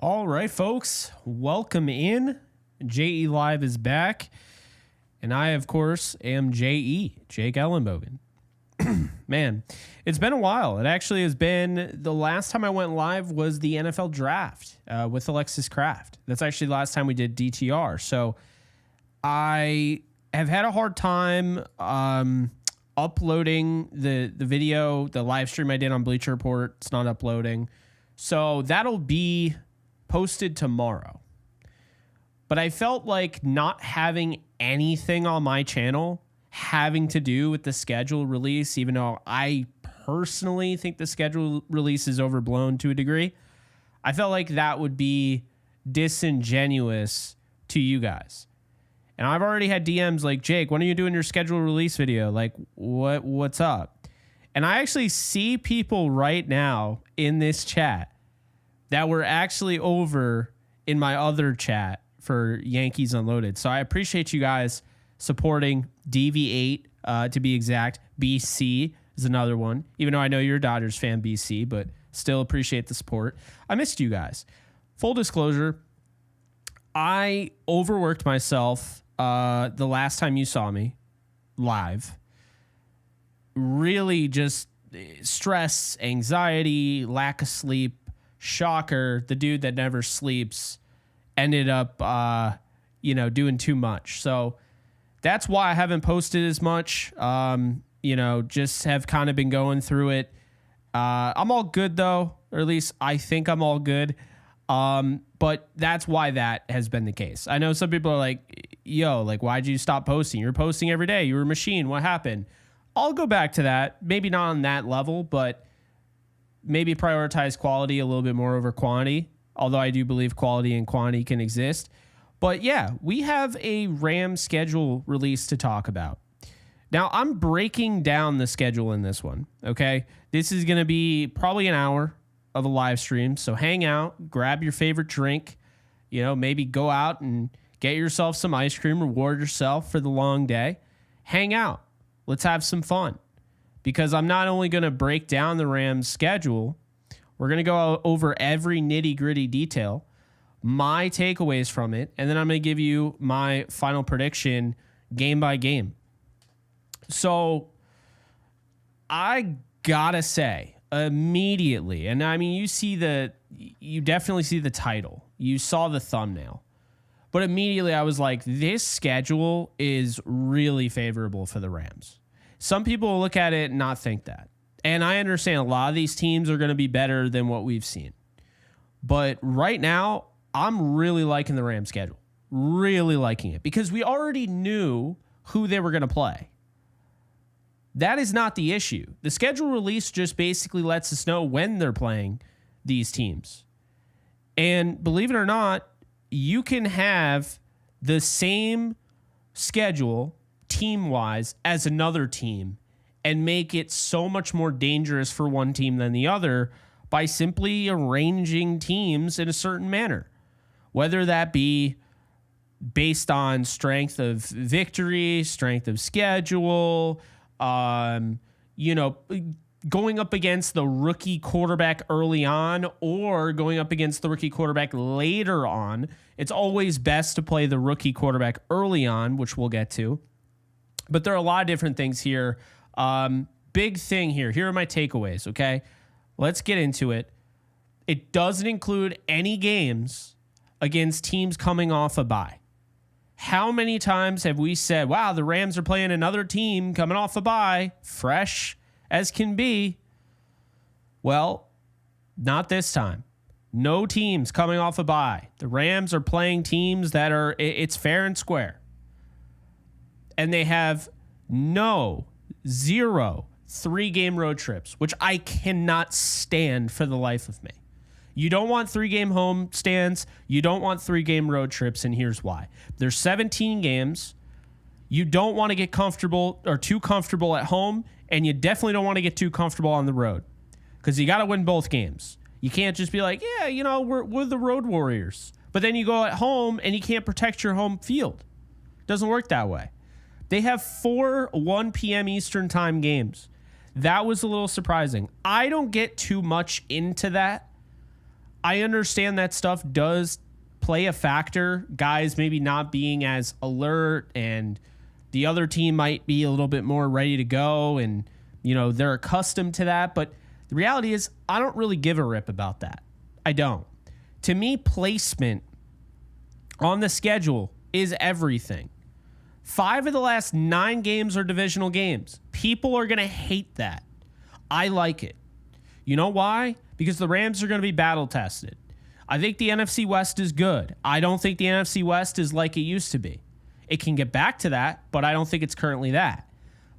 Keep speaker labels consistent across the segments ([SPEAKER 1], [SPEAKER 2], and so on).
[SPEAKER 1] All right, folks, welcome in. JE Live is back. And I, of course, am JE, Jake Ellenbogen. Man, it's been a while. It actually has been, the last time I went live was the NFL draft with Alexis Kraft. That's actually the last time we did DTR. So I have had a hard time uploading the video, the live stream I did on Bleacher Report. It's not uploading. So that'll be posted tomorrow. But I felt like not having anything on my channel having to do with the schedule release, even though I personally think the schedule release is overblown to a degree, I felt like that would be disingenuous to you guys. And I've already had DMs like, Jake, when are you doing your schedule release video? Like, what's up? And I actually see people right now in this chat that were actually over in my other chat for Yankees Unloaded. So I appreciate you guys supporting DV8 to be exact. BC is another one, even though I know you're a Dodgers fan, BC, but still appreciate the support. I missed you guys. Full disclosure, I overworked myself the last time you saw me live. Really just stress, anxiety, lack of sleep. Shocker, the dude that never sleeps ended up, doing too much. So that's why I haven't posted as much. Just have kind of been going through it. I'm all good though, or at least I think I'm all good. But that's why that has been the case. I know some people are like, yo, like, why'd you stop posting? You're posting every day. You were a machine. What happened? I'll go back to that. Maybe not on that level, but maybe prioritize quality a little bit more over quantity. Although I do believe quality and quantity can exist. But yeah, we have a Rams schedule release to talk about. Now, I'm breaking down the schedule in this one, okay? This is going to be probably an hour of a live stream. So hang out, grab your favorite drink, maybe go out and get yourself some ice cream, reward yourself for the long day. Hang out. Let's have some fun. Because I'm not only going to break down the Rams schedule, we're going to go over every nitty-gritty detail, my takeaways from it, and then I'm going to give you my final prediction game by game. So I got to say immediately, and I mean, you definitely see the title. You saw the thumbnail. But immediately I was like, this schedule is really favorable for the Rams. Some people will look at it and not think that. And I understand a lot of these teams are going to be better than what we've seen. But right now, I'm really liking the Rams schedule. Really liking it. Because we already knew who they were going to play. That is not the issue. The schedule release just basically lets us know when they're playing these teams. And believe it or not, you can have the same schedule team-wise as another team and make it so much more dangerous for one team than the other by simply arranging teams in a certain manner, whether that be based on strength of victory, strength of schedule, going up against the rookie quarterback early on or going up against the rookie quarterback later on. It's always best to play the rookie quarterback early on, which we'll get to. But there are a lot of different things here. Big thing here. Here are my takeaways, okay? Let's get into it. It doesn't include any games against teams coming off a bye. How many times have we said, wow, the Rams are playing another team coming off a bye, fresh as can be? Well, not this time. No teams coming off a bye. The Rams are playing teams that are, it's fair and square. And they have zero 3-game road trips, which I cannot stand for the life of me. You don't want 3-game home stands. You don't want 3-game road trips, and here's why. There's 17 games. You don't want to get comfortable or too comfortable at home, and you definitely don't want to get too comfortable on the road because you got to win both games. You can't just be like, yeah, we're the road warriors. But then you go at home, and you can't protect your home field. It doesn't work that way. They have 4 1 p.m. Eastern time games. That was a little surprising. I don't get too much into that. I understand that stuff does play a factor. Guys maybe not being as alert, and the other team might be a little bit more ready to go, and they're accustomed to that. But the reality is, I don't really give a rip about that. I don't. To me, placement on the schedule is everything. 5 of the last 9 games are divisional games. People are going to hate that. I like it. You know why? Because the Rams are going to be battle tested. I think the NFC West is good. I don't think the NFC West is like it used to be. It can get back to that, but I don't think it's currently that.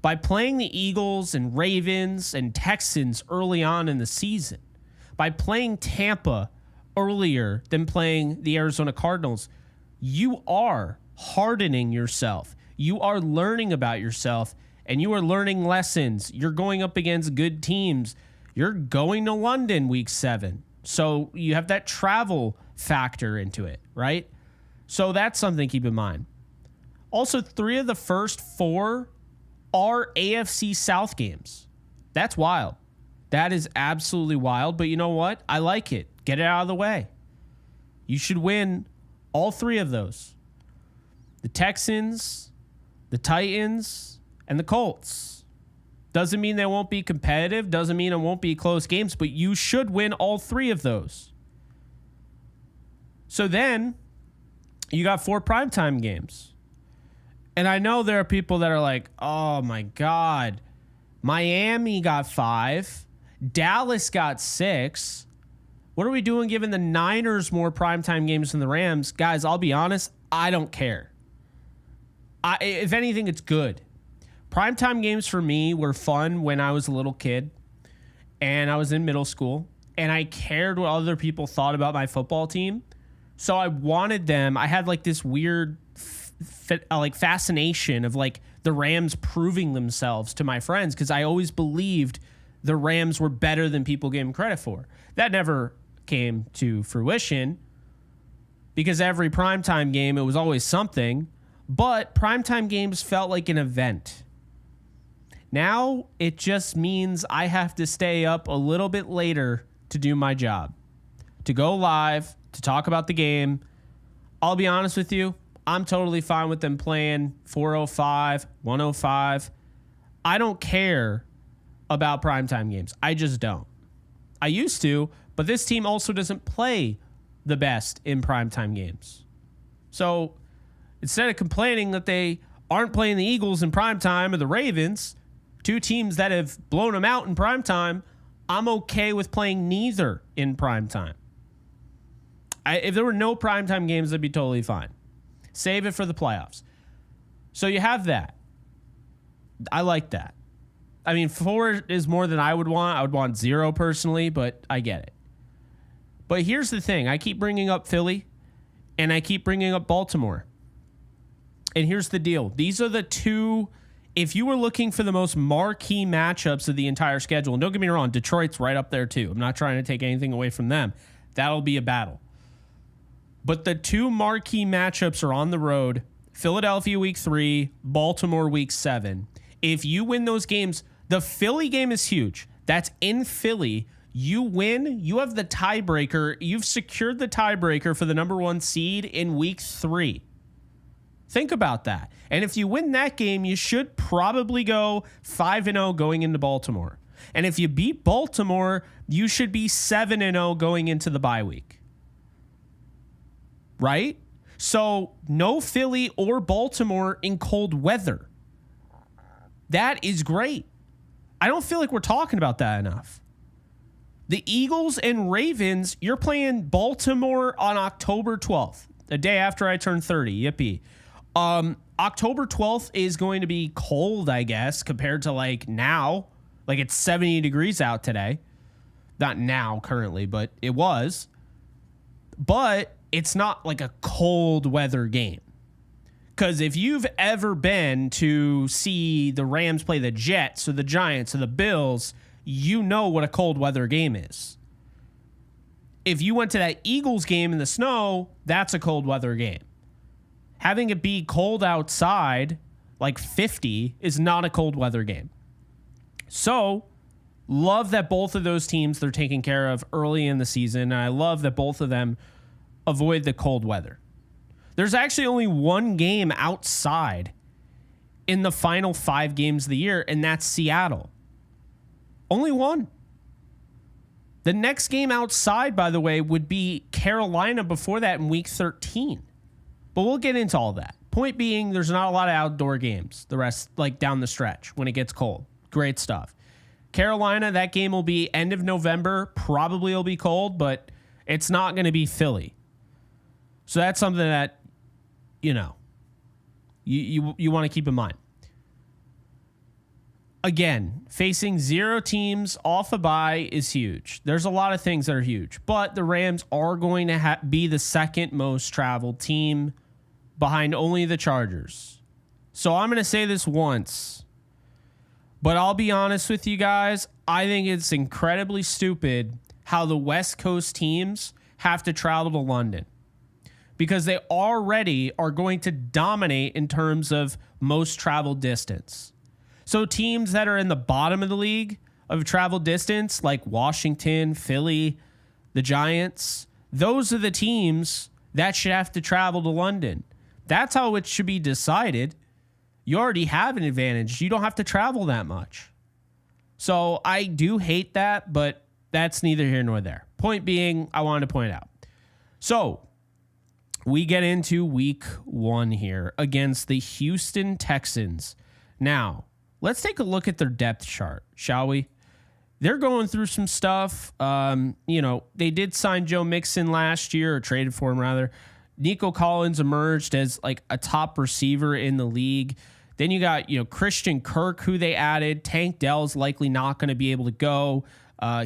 [SPEAKER 1] By playing the Eagles and Ravens and Texans early on in the season, by playing Tampa earlier than playing the Arizona Cardinals, you are hardening yourself. You are learning about yourself, and you are learning lessons. You're going up against good teams. You're going to London week 7. So you have that travel factor into it, right? So that's something to keep in mind. Also, 3 of the first 4 are AFC South games. That's wild. That is absolutely wild. But you know what? I like it. Get it out of the way. You should win all 3 of those. The Texans, the Titans, and the Colts. Doesn't mean they won't be competitive. Doesn't mean it won't be close games. But you should win all 3 of those. So then you got 4 primetime games. And I know there are people that are like, oh my God, Miami got 5. Dallas got 6. What are we doing giving the Niners more primetime games than the Rams? Guys, I'll be honest, I don't care. If anything, it's good. Primetime games for me were fun when I was a little kid and I was in middle school and I cared what other people thought about my football team. So I wanted them. I had like this weird fascination of like the Rams proving themselves to my friends because I always believed the Rams were better than people gave them credit for. That never came to fruition because every primetime game, it was always something, but primetime games felt like an event. Now it just means I have to stay up a little bit later to do my job, to go live, to talk about the game. I'll be honest with you. I'm totally fine with them playing 4:05, 1:05. I don't care about primetime games. I just don't. I used to, but this team also doesn't play the best in primetime games. So instead of complaining that they aren't playing the Eagles in primetime or the Ravens, 2 teams that have blown them out in primetime, I'm okay with playing neither in primetime. If there were no primetime games, that'd be totally fine. Save it for the playoffs. So you have that. I like that. I mean, 4 is more than I would want. I would want 0 personally, but I get it. But here's the thing. I keep bringing up Philly, and I keep bringing up Baltimore. And here's the deal. These are the 2, if you were looking for the most marquee matchups of the entire schedule, and don't get me wrong, Detroit's right up there too. I'm not trying to take anything away from them. That'll be a battle. But the 2 marquee matchups are on the road. Philadelphia week 3, Baltimore week 7. If you win those games, the Philly game is huge. That's in Philly. You win. You have the tiebreaker. You've secured the tiebreaker for the number 1 seed in week 3. Think about that. And if you win that game, you should probably go 5-0 going into Baltimore. And if you beat Baltimore, you should be 7-0 going into the bye week. Right? So no Philly or Baltimore in cold weather. That is great. I don't feel like we're talking about that enough. The Eagles and Ravens, you're playing Baltimore on October 12th, the day after I turn 30. Yippee. October 12th is going to be cold, I guess, compared to like now. Like it's 70 degrees out today. Not now currently, but it was. But it's not like a cold weather game. Because if you've ever been to see the Rams play the Jets or the Giants or the Bills, you know what a cold weather game is. If you went to that Eagles game in the snow, that's a cold weather game. Having it be cold outside, like 50, is not a cold weather game. So Love that both of those teams they're taken care of early in the season, and I love that both of them avoid the cold weather. There's actually only one game outside in the final 5 games of the year, and that's Seattle. Only one. The next game outside, by the way, would be Carolina before that in week 13. But we'll get into all that. Point being, there's not a lot of outdoor games the rest, like down the stretch when it gets cold. Great stuff. Carolina, that game will be end of November. Probably will be cold, but it's not going to be Philly. So that's something that, you want to keep in mind. Again, facing 0 teams off a bye is huge. There's a lot of things that are huge, but the Rams are going to be the second most traveled team behind only the Chargers. So I'm going to say this once, but I'll be honest with you guys. I think it's incredibly stupid how the West Coast teams have to travel to London, because they already are going to dominate in terms of most traveled distance. So teams that are in the bottom of the league of travel distance, like Washington, Philly, the Giants, those are the teams that should have to travel to London. That's how it should be decided. You already have an advantage. You don't have to travel that much. So I do hate that, but that's neither here nor there. Point being, I wanted to point out. So we get into week 1 here against the Houston Texans. Now, let's take a look at their depth chart, shall we? They're going through some stuff. They did sign Joe Mixon last year, or traded for him rather. Nico Collins emerged as like a top receiver in the league. Then you got, Christian Kirk, who they added. Tank Dell's likely not going to be able to go.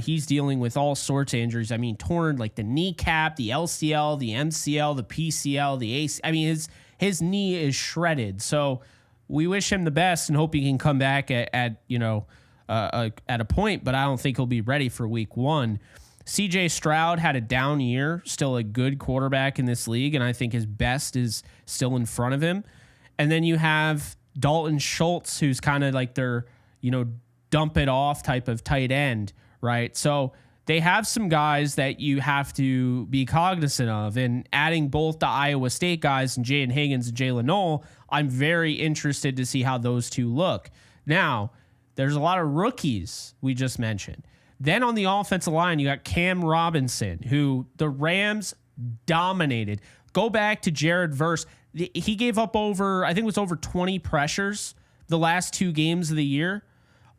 [SPEAKER 1] He's dealing with all sorts of injuries. I mean, torn like the kneecap, the LCL, the MCL, the PCL, the AC. I mean, his knee is shredded. So we wish him the best and hope he can come back at a point, but I don't think he'll be ready for week 1. CJ Stroud had a down year, still a good quarterback in this league, and I think his best is still in front of him. And then you have Dalton Schultz, who's kind of like their, dump it off type of tight end, right? So they have some guys that you have to be cognizant of, and adding both the Iowa State guys and Jaden Higgins and Jalen Noel, I'm very interested to see how those two look. Now, there's a lot of rookies we just mentioned. Then on the offensive line, you got Cam Robinson, who the Rams dominated. Go back to Jared Verse. He gave up over 20 pressures the last 2 games of the year.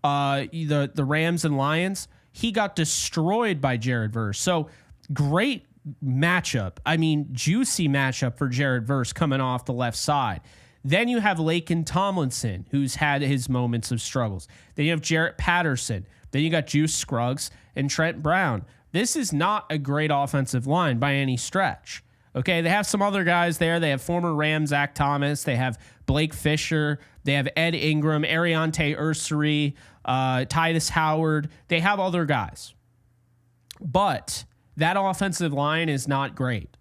[SPEAKER 1] The Rams and Lions. He got destroyed by Jared Verse. So great matchup. I mean, juicy matchup for Jared Verse coming off the left side. Then you have Laken Tomlinson, who's had his moments of struggles. Then you have Jarrett Patterson. Then you got Juice Scruggs and Trent Brown. This is not a great offensive line by any stretch. Okay, they have some other guys there. They have former Ram Zach Thomas. They have Blake Fisher. They have Ed Ingram, Ariante Ursary, Titus Howard. They have other guys. But that offensive line is not great.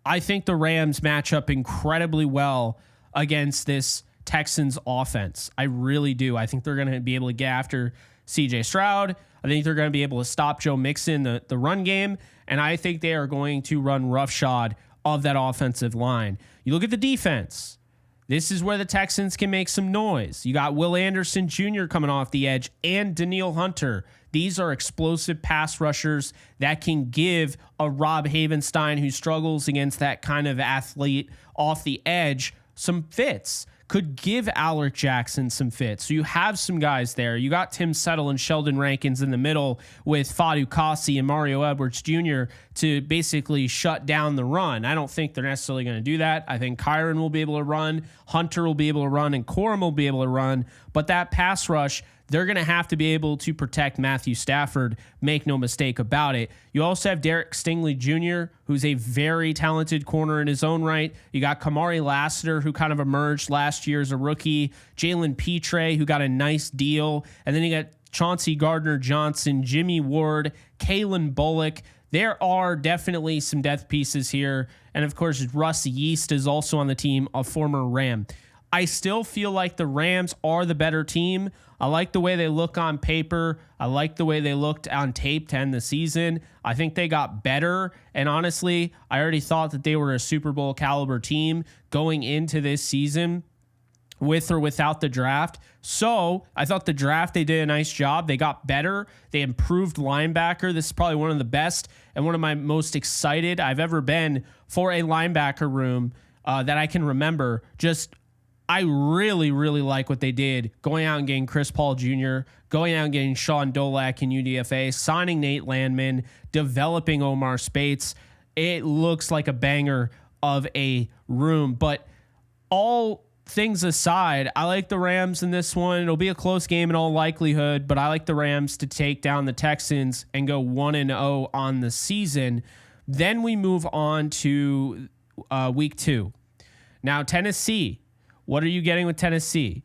[SPEAKER 1] I think the Rams match up incredibly well against this Texans offense. I really do. I think they're going to be able to get after CJ Stroud. I think they're going to be able to stop Joe Mixon, the run game. And I think they are going to run roughshod of that offensive line. You look at the defense. This is where the Texans can make some noise. You got Will Anderson Jr. coming off the edge and Danielle Hunter. These are explosive pass rushers that can give a Rob Havenstein, who struggles against that kind of athlete off the edge, some fits. Could give Alec Jackson some fits. So you have some guys there. You got Tim Settle and Sheldon Rankins in the middle with Fadu Kasi and Mario Edwards Jr. to basically shut down the run. I don't think they're necessarily going to do that. I think Kyron will be able to run, Hunter will be able to run, and Corum will be able to run. But that pass rush, they're going to have to be able to protect Matthew Stafford. Make no mistake about it. You also have Derek Stingley Jr., who's a very talented corner in his own right. You got Kamari Lassiter, who kind of emerged last year as a rookie. Jalen Petre, who got a nice deal. And then you got Chauncey Gardner-Johnson, Jimmy Ward, Kalen Bullock. There are definitely some depth pieces here. And, of course, Russ Yeast is also on the team, a former Ram. I still feel like the Rams are the better team. I like the way they look on paper. I like the way they looked on tape to end the season. I think they got better. And honestly, I already thought that they were a Super Bowl caliber team going into this season, with or without the draft. So I thought the draft, they did a nice job. They got better. They improved linebacker. This is probably one of the best and one of my most excited I've ever been for a linebacker room that I can remember. I really, really like what they did going out and getting Chris Paul Jr., going out and getting Sean Dolak in UDFA, signing Nate Landman, developing Omar Spates. It looks like a banger of a room. But all things aside, I like the Rams in this one. It'll be a close game in all likelihood, but I like the Rams to take down the Texans and go 1-0 on the season. Then we move on to week 2. Now, Tennessee. What are you getting with Tennessee?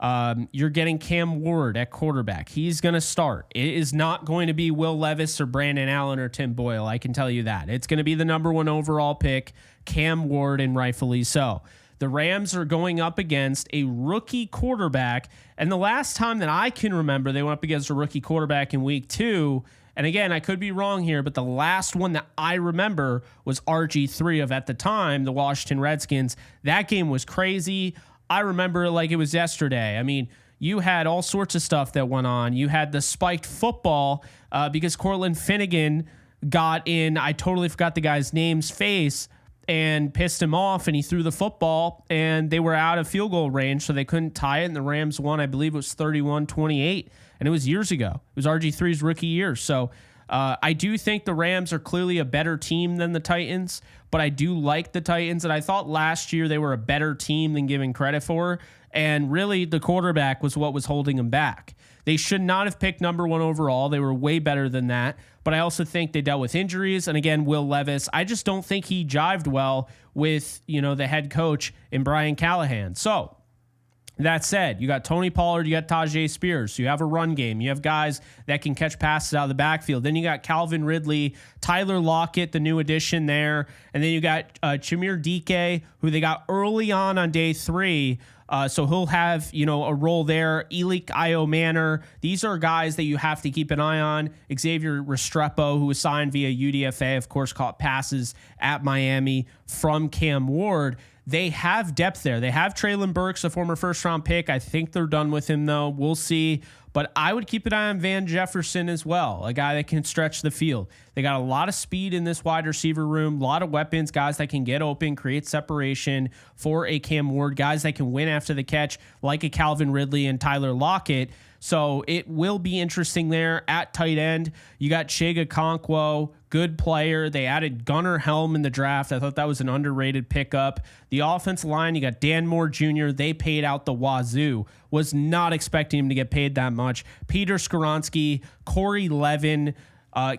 [SPEAKER 1] You're getting Cam Ward at quarterback. He's going to start. It is not going to be Will Levis or Brandon Allen or Tim Boyle. I can tell you that. It's going to be the number 1 overall pick, Cam Ward, and rightfully so. The Rams are going up against a rookie quarterback. And the last time that I can remember, they went up against a rookie quarterback in week 2. And again, I could be wrong here, but the last one that I remember was RG3 of, at the time, the Washington Redskins. That game was crazy. I remember it like it was yesterday. I mean, you had all sorts of stuff that went on. You had the spiked football because Cortland Finnegan got in, I totally forgot the guy's name's face, and pissed him off, and he threw the football, and they were out of field goal range, so they couldn't tie it, and the Rams won. I believe it was 31-28, and it was years ago. It was RG3's rookie year. So I do think the Rams are clearly a better team than the Titans, but I do like the Titans, and I thought last year they were a better team than given credit for, and really the quarterback was what was holding them back. They should not have picked number 1 overall. They were way better than that. But I also think they dealt with injuries. And again, Will Levis, I just don't think he jived well with, the head coach in Brian Callahan. So that said, you got Tony Pollard, you got Tajay Spears. So you have a run game. You have guys that can catch passes out of the backfield. Then you got Calvin Ridley, Tyler Lockett, the new addition there. And then you got Chimere Dike, who they got early on day 3. So he'll have, a role there. Elik Io Manor. These are guys that you have to keep an eye on. Xavier Restrepo, who was signed via UDFA, of course, caught passes at Miami from Cam Ward. They have depth there. They have Treylon Burks, a former first-round pick. I think they're done with him, though. We'll see. But I would keep an eye on Van Jefferson as well, a guy that can stretch the field. They got a lot of speed in this wide receiver room, a lot of weapons, guys that can get open, create separation for a Cam Ward, guys that can win after the catch, like a Calvin Ridley and Tyler Lockett. So it will be interesting there at tight end. You got Chega Okonkwo, good player. They added Gunnar Helm in the draft. I thought that was an underrated pickup. The offensive line, you got Dan Moore Jr. They paid out the wazoo. Was not expecting him to get paid that much. Peter Skoronski, Corey Levin,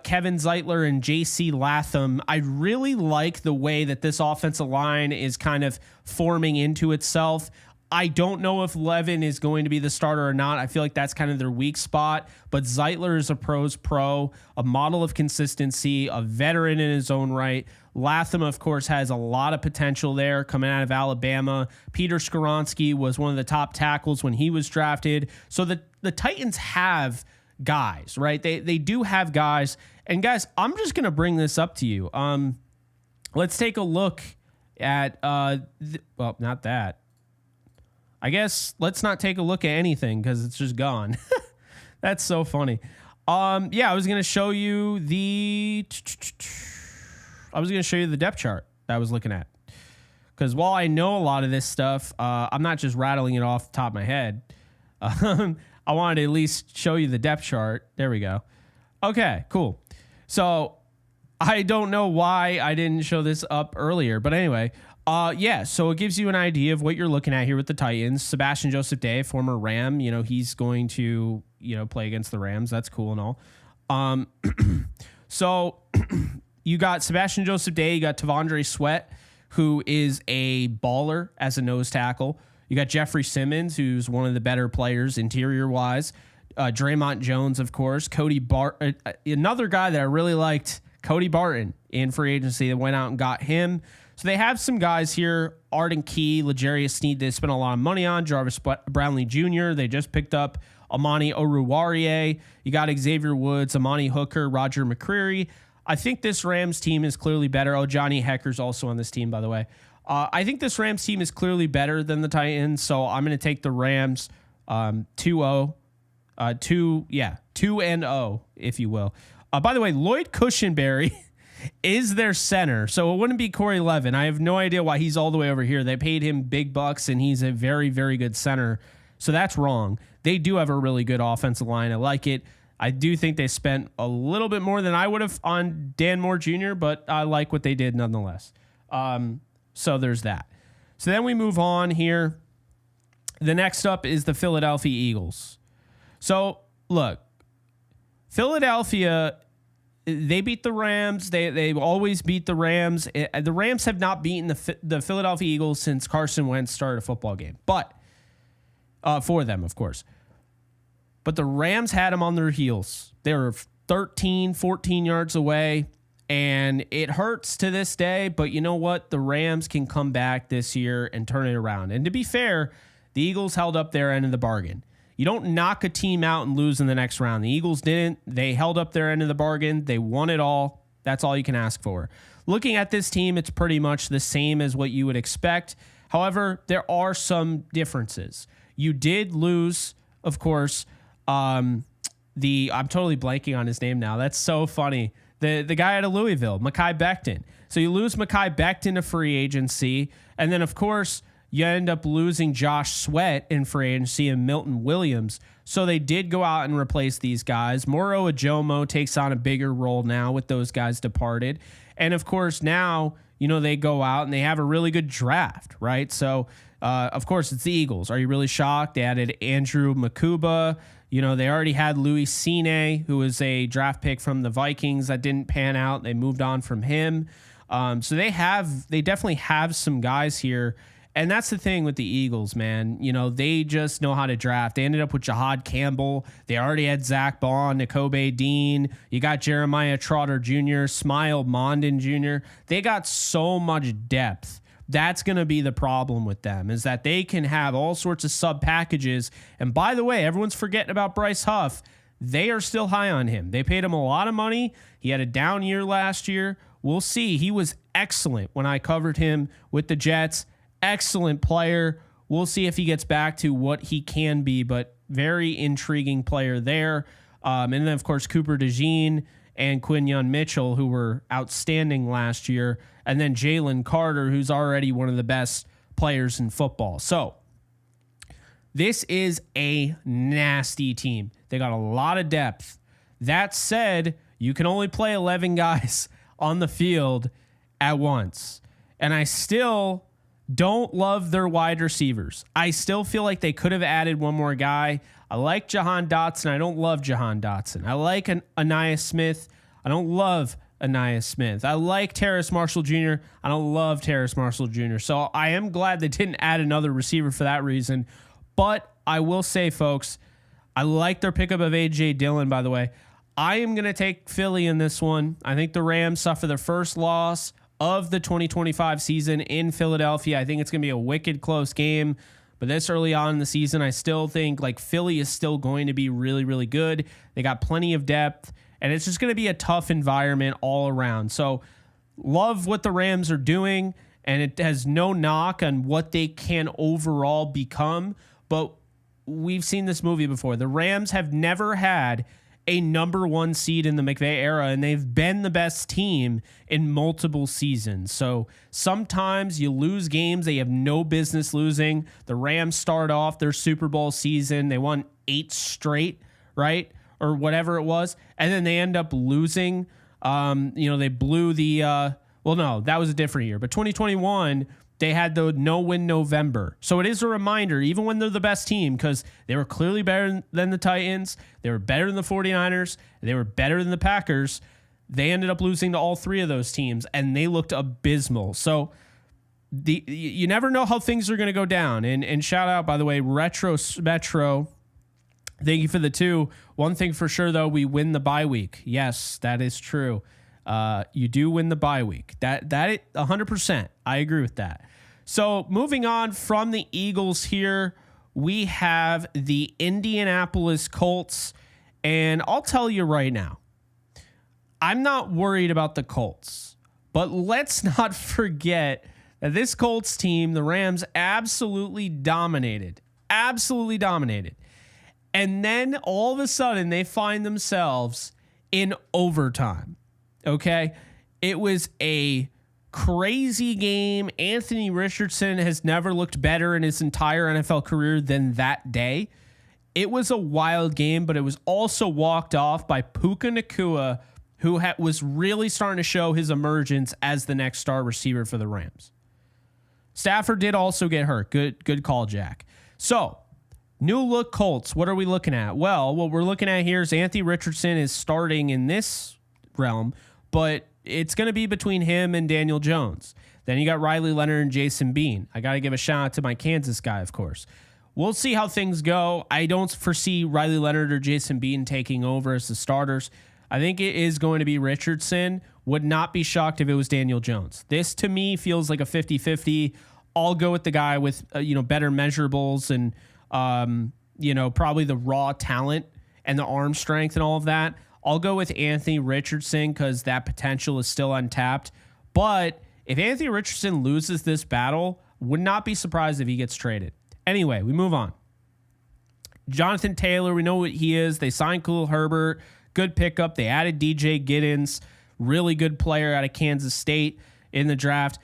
[SPEAKER 1] Kevin Zeitler, and J.C. Latham. I really like the way that this offensive line is kind of forming into itself. I don't know if Levin is going to be the starter or not. I feel like that's kind of their weak spot. But Zeitler is a pro's pro, a model of consistency, a veteran in his own right. Latham, of course, has a lot of potential there coming out of Alabama. Peter Skoronski was one of the top tackles when he was drafted. So the Titans have guys, right? They do have guys. And guys, I'm just going to bring this up to you. Let's take a look at, well, not that. I guess let's not take a look at anything because it's just gone. That's so funny. Yeah, I was going to show you the depth chart that I was looking at. Because while I know a lot of this stuff, I'm not just rattling it off the top of my head. I wanted to at least show you the depth chart. There we go. Okay, cool. So I don't know why I didn't show this up earlier, but anyway, yeah, so it gives you an idea of what you're looking at here with the Titans. Sebastian Joseph Day, former Ram, he's going to, play against the Rams. That's cool and all. So you got Sebastian Joseph Day, you got Tavondre Sweat, who is a baller as a nose tackle. You got Jeffrey Simmons, who's one of the better players interior-wise. Draymond Jones, of course. Cody Barton, another guy that I really liked, Cody Barton. in free agency. They went out and got him. So they have some guys here. Arden Key, L'Jarius Sneed, they spent a lot of money on. Jarvis Brownlee Jr., they just picked up Amani Oruwariye. You got Xavier Woods, Amani Hooker, Roger McCreary. I think this Rams team is clearly better. Oh, Johnny Hecker's also on this team, by the way. I think this Rams team is clearly better than the Titans, so I'm going to take the Rams 2-0, if you will. By the way, Lloyd Cushenberry is their center, so it wouldn't be Corey Levin. I have no idea why he's all the way over here. They paid him big bucks, and he's a very, very good center, so that's wrong. They do have a really good offensive line. I like it. I do think they spent a little bit more than I would have on Dan Moore Jr., but I like what they did nonetheless. So there's that. So then we move on here. The next up is the Philadelphia Eagles. So look, Philadelphia, they beat the Rams. They always beat the Rams. The Rams have not beaten the Philadelphia Eagles since Carson Wentz started a football game, but for them, of course. But the Rams had them on their heels. They were 13, 14 yards away. And it hurts to this day, but you know what? The Rams can come back this year and turn it around. And to be fair, the Eagles held up their end of the bargain. You don't knock a team out and lose in the next round. The Eagles didn't. They held up their end of the bargain. They won it all. That's all you can ask for. Looking at this team, it's pretty much the same as what you would expect. However, there are some differences. You did lose, of course, I'm totally blanking on his name now. That's so funny. The guy out of Louisville, Mekhi Becton. So you lose Mekhi Becton to free agency. And then, of course, you end up losing Josh Sweat in free agency and Milton Williams. So they did go out and replace these guys. Moro Ajomo takes on a bigger role now with those guys departed. And, of course, now, they go out and they have a really good draft, right? So, of course, it's the Eagles. Are you really shocked? They added Andrew Makuba. They already had Louis Cine, who was a draft pick from the Vikings that didn't pan out. They moved on from him. So they definitely have some guys here. And that's the thing with the Eagles, man. They just know how to draft. They ended up with Jahad Campbell. They already had Zach Bond, Nakobe Dean. You got Jeremiah Trotter Jr., Smile Mondin Jr. They got so much depth. That's going to be the problem with them, is that they can have all sorts of sub packages. And by the way, everyone's forgetting about Bryce Huff. They are still high on him. They paid him a lot of money. He had a down year last year. We'll see. He was excellent when I covered him with the Jets. Excellent player. We'll see if he gets back to what he can be, but very intriguing player there. And then, of course, Cooper DeJean and Quinyon Mitchell, who were outstanding last year, and then Jalen Carter, who's already one of the best players in football. So this is a nasty team. They got a lot of depth. That said, you can only play 11 guys on the field at once. And I still don't love their wide receivers. I still feel like they could have added one more guy. I like Jahan Dotson. I don't love Jahan Dotson. I like Anais Smith. I don't love Anais Smith. I like Terrace Marshall Jr. I don't love Terrace Marshall Jr. So I am glad they didn't add another receiver for that reason. But I will say, folks, I like their pickup of A.J. Dillon, by the way. I am going to take Philly in this one. I think the Rams suffer their first loss of the 2025 season in Philadelphia. I think it's going to be a wicked close game. But this early on in the season, I still think Philly is still going to be really, really good. They got plenty of depth. And it's just going to be a tough environment all around. So love what the Rams are doing. And it has no knock on what they can overall become. But we've seen this movie before. The Rams have never had a number one seed in the McVay era, and they've been the best team in multiple seasons. So sometimes you lose games they have no business losing. The Rams start off their Super Bowl season. They won 8 straight, right? Or whatever it was. And then they end up losing. They blew the, no, that was a different year. But 2021, they had the no-win November. So it is a reminder, even when they're the best team, because they were clearly better than the Titans, they were better than the 49ers, they were better than the Packers. They ended up losing to all 3 of those teams, and they looked abysmal. So you never know how things are going to go down. And shout out, by the way, Retro Metro. Thank you for the 2. One thing for sure, though, we win the bye week. Yes, that is true. You do win the bye week. That 100%. I agree with that. So moving on from the Eagles here, we have the Indianapolis Colts. And I'll tell you right now, I'm not worried about the Colts. But let's not forget that this Colts team, the Rams, absolutely dominated. Absolutely dominated. And then all of a sudden they find themselves in overtime. Okay? It was a crazy game. Anthony Richardson has never looked better in his entire NFL career than that day. It was a wild game, but it was also walked off by Puka Nacua, who was really starting to show his emergence as the next star receiver for the Rams. Stafford did also get hurt. Good call, Jack. So, new look Colts. What are we looking at? Well, what we're looking at here is Anthony Richardson is starting in this realm, but it's going to be between him and Daniel Jones. Then you got Riley Leonard and Jason Bean. I got to give a shout out to my Kansas guy, of course. We'll see how things go. I don't foresee Riley Leonard or Jason Bean taking over as the starters. I think it is going to be Richardson. Would not be shocked if it was Daniel Jones. This, to me, feels like a 50-50. I'll go with the guy with better measurables and probably the raw talent and the arm strength and all of that. I'll go with Anthony Richardson because that potential is still untapped. But if Anthony Richardson loses this battle, would not be surprised if he gets traded. Anyway, we move on. Jonathan Taylor, we know what he is. They signed Khalil Herbert. Good pickup. They added DJ Giddens, really good player out of Kansas State in the draft.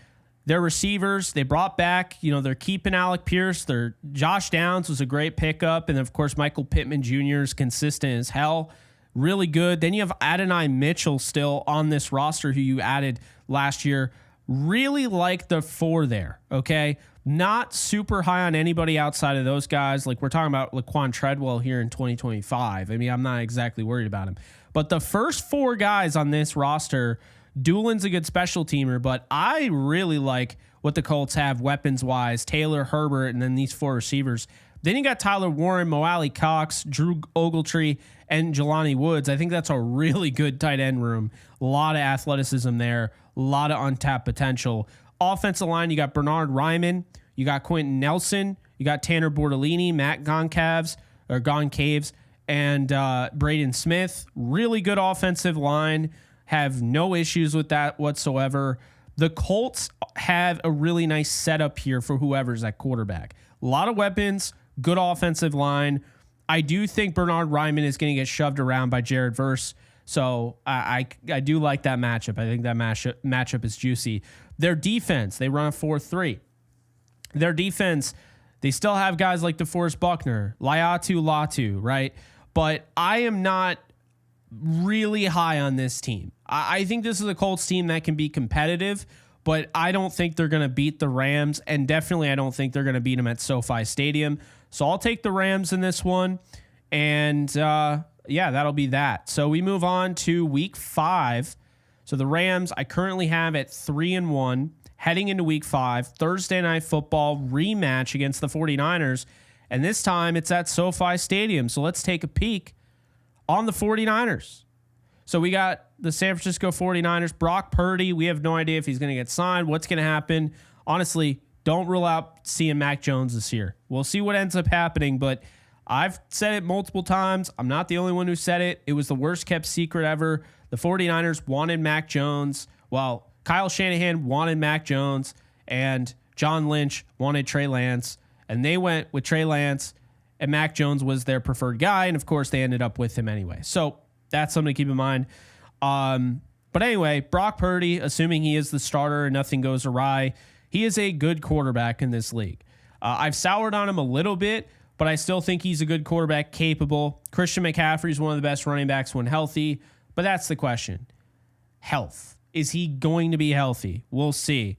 [SPEAKER 1] Their receivers, they brought back, they're keeping Alec Pierce. Their Josh Downs was a great pickup. And of course, Michael Pittman Jr. is consistent as hell. Really good. Then you have Adonai Mitchell still on this roster who you added last year. Really like the four there, okay? Not super high on anybody outside of those guys. Like we're talking about Laquan Treadwell here in 2025. I mean, I'm not exactly worried about him. But the first four guys on this roster, Doolin's a good special teamer, but I really like what the Colts have weapons-wise. Taylor, Herbert, and then these four receivers. Then you got Tyler Warren, Mo Alley Cox, Drew Ogletree, and Jelani Woods. I think that's a really good tight end room. A lot of athleticism there. A lot of untapped potential. Offensive line, you got Bernard Ryman, you got Quentin Nelson, you got Tanner Bortolini, Matt Goncalves, and Braden Smith. Really good offensive line. Have no issues with that whatsoever. The Colts have a really nice setup here for whoever's at quarterback. A lot of weapons, good offensive line. I do think Bernard Ryman is going to get shoved around by Jared Verse. So I do like that matchup. I think that matchup is juicy. Their defense, they run a 4-3. Their defense, they still have guys like DeForest Buckner, Laiatu Latu, right? But I am not really high on this team. I think this is a Colts team that can be competitive, but I don't think they're going to beat the Rams, and definitely I don't think they're going to beat them at SoFi Stadium. So I'll take the Rams in this one, and that'll be that. So we move on to Week 5. So the Rams, I currently have at 3-1, heading into Week 5, Thursday Night Football rematch against the 49ers, and this time it's at SoFi Stadium. So let's take a peek on the 49ers. So we got the San Francisco 49ers, Brock Purdy. We have no idea if he's going to get signed, what's going to happen. Honestly, don't rule out seeing Mac Jones this year. We'll see what ends up happening, but I've said it multiple times. I'm not the only one who said it. It was the worst kept secret ever. The 49ers wanted Mac Jones. Well, Kyle Shanahan wanted Mac Jones, and John Lynch wanted Trey Lance, and they went with Trey Lance, and Mac Jones was their preferred guy, and of course they ended up with him anyway. So that's something to keep in mind. But anyway, Brock Purdy, assuming he is the starter and nothing goes awry, he is a good quarterback in this league. I've soured on him a little bit, but I still think he's a good quarterback, capable. Christian McCaffrey is one of the best running backs when healthy, but that's the question. Health. Is he going to be healthy? We'll see.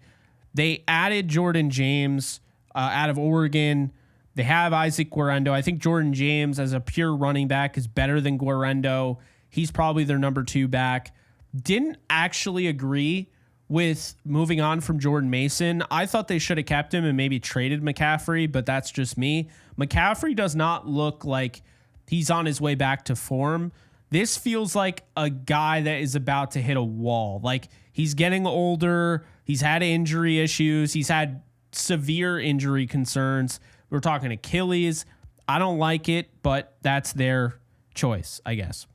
[SPEAKER 1] They added Jordan James out of Oregon. They have Isaac Guerendo. I think Jordan James as a pure running back is better than Guerendo. He's probably their number 2 back. Didn't actually agree with moving on from Jordan Mason. I thought they should have kept him and maybe traded McCaffrey, but that's just me. McCaffrey does not look like he's on his way back to form. This feels like a guy that is about to hit a wall. Like, he's getting older. He's had injury issues. He's had severe injury concerns. We're talking Achilles. I don't like it, but that's their choice, I guess.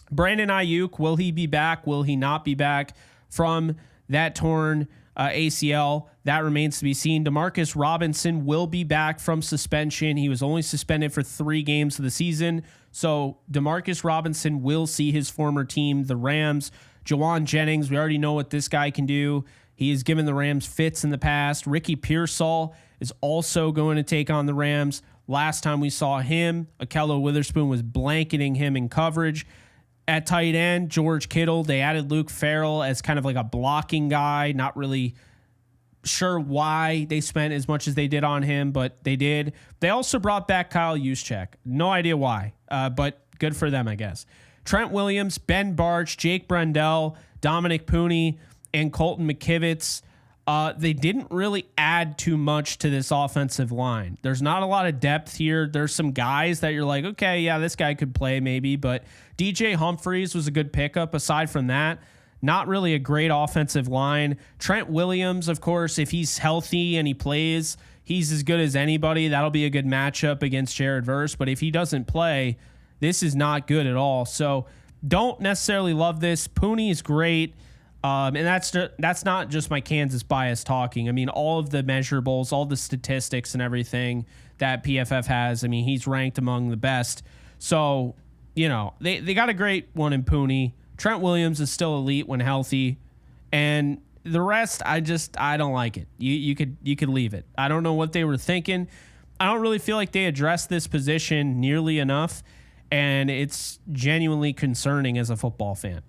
[SPEAKER 1] Brandon Ayuk, will he be back? Will he not be back from that torn ACL? That remains to be seen. Demarcus Robinson will be back from suspension. He was only suspended for 3 games of the season. So Demarcus Robinson will see his former team, the Rams. Jawan Jennings, we already know what this guy can do. He has given the Rams fits in the past. Ricky Pearsall is also going to take on the Rams. Last time we saw him, Akello Witherspoon was blanketing him in coverage. At tight end, George Kittle, they added Luke Farrell as kind of like a blocking guy. Not really sure why they spent as much as they did on him, but they did. They also brought back Kyle Juszczyk. No idea why, but good for them, I guess. Trent Williams, Ben Barch, Jake Brendel, Dominic Pooney, and Colton McKivitz. They didn't really add too much to this offensive line. There's not a lot of depth here. There's some guys that you're like, okay, yeah, this guy could play maybe, but DJ Humphries was a good pickup. Aside from that, not really a great offensive line. Trent Williams, of course, if he's healthy and he plays, he's as good as anybody. That'll be a good matchup against Jared Verse, but if he doesn't play, this is not good at all. So don't necessarily love this. Pooney is great. And that's not just my Kansas bias talking. I mean, all of the measurables, all the statistics and everything that PFF has, I mean, he's ranked among the best. So, you know, they got a great one in Pooney. Trent Williams is still elite when healthy. And the rest, I don't like it. You could leave it. I don't know what they were thinking. I don't really feel like they addressed this position nearly enough. And it's genuinely concerning as a football fan.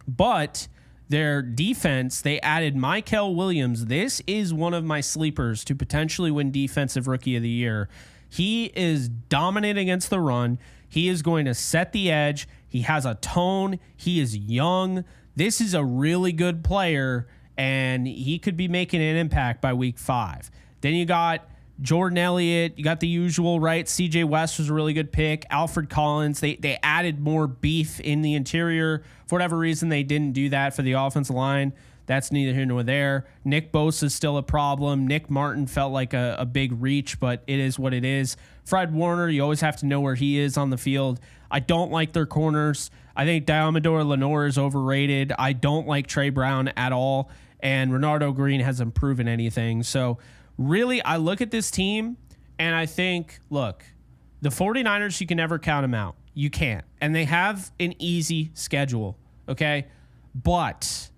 [SPEAKER 1] But their defense, they added Mykel Williams. This is one of my sleepers to potentially win Defensive Rookie of the Year. He is dominant against the run. He is going to set the edge. He has a tone. He is young. This is a really good player, and he could be making an impact by week 5. Then you got Jordan Elliott. You got the usual, right? CJ West was a really good pick. Alfred Collins. They added more beef in the interior. For whatever reason, they didn't do that for the offensive line. That's neither here nor there. Nick Bosa is still a problem. Nick Martin felt like a big reach, but it is what it is. Fred Warner, you always have to know where he is on the field. I don't like their corners. I think Diamador Lenore is overrated. I don't like Trey Brown at all. And Renardo Green hasn't proven anything. So really, I look at this team and I think, look, the 49ers, you can never count them out. You can't. And they have an easy schedule, okay? But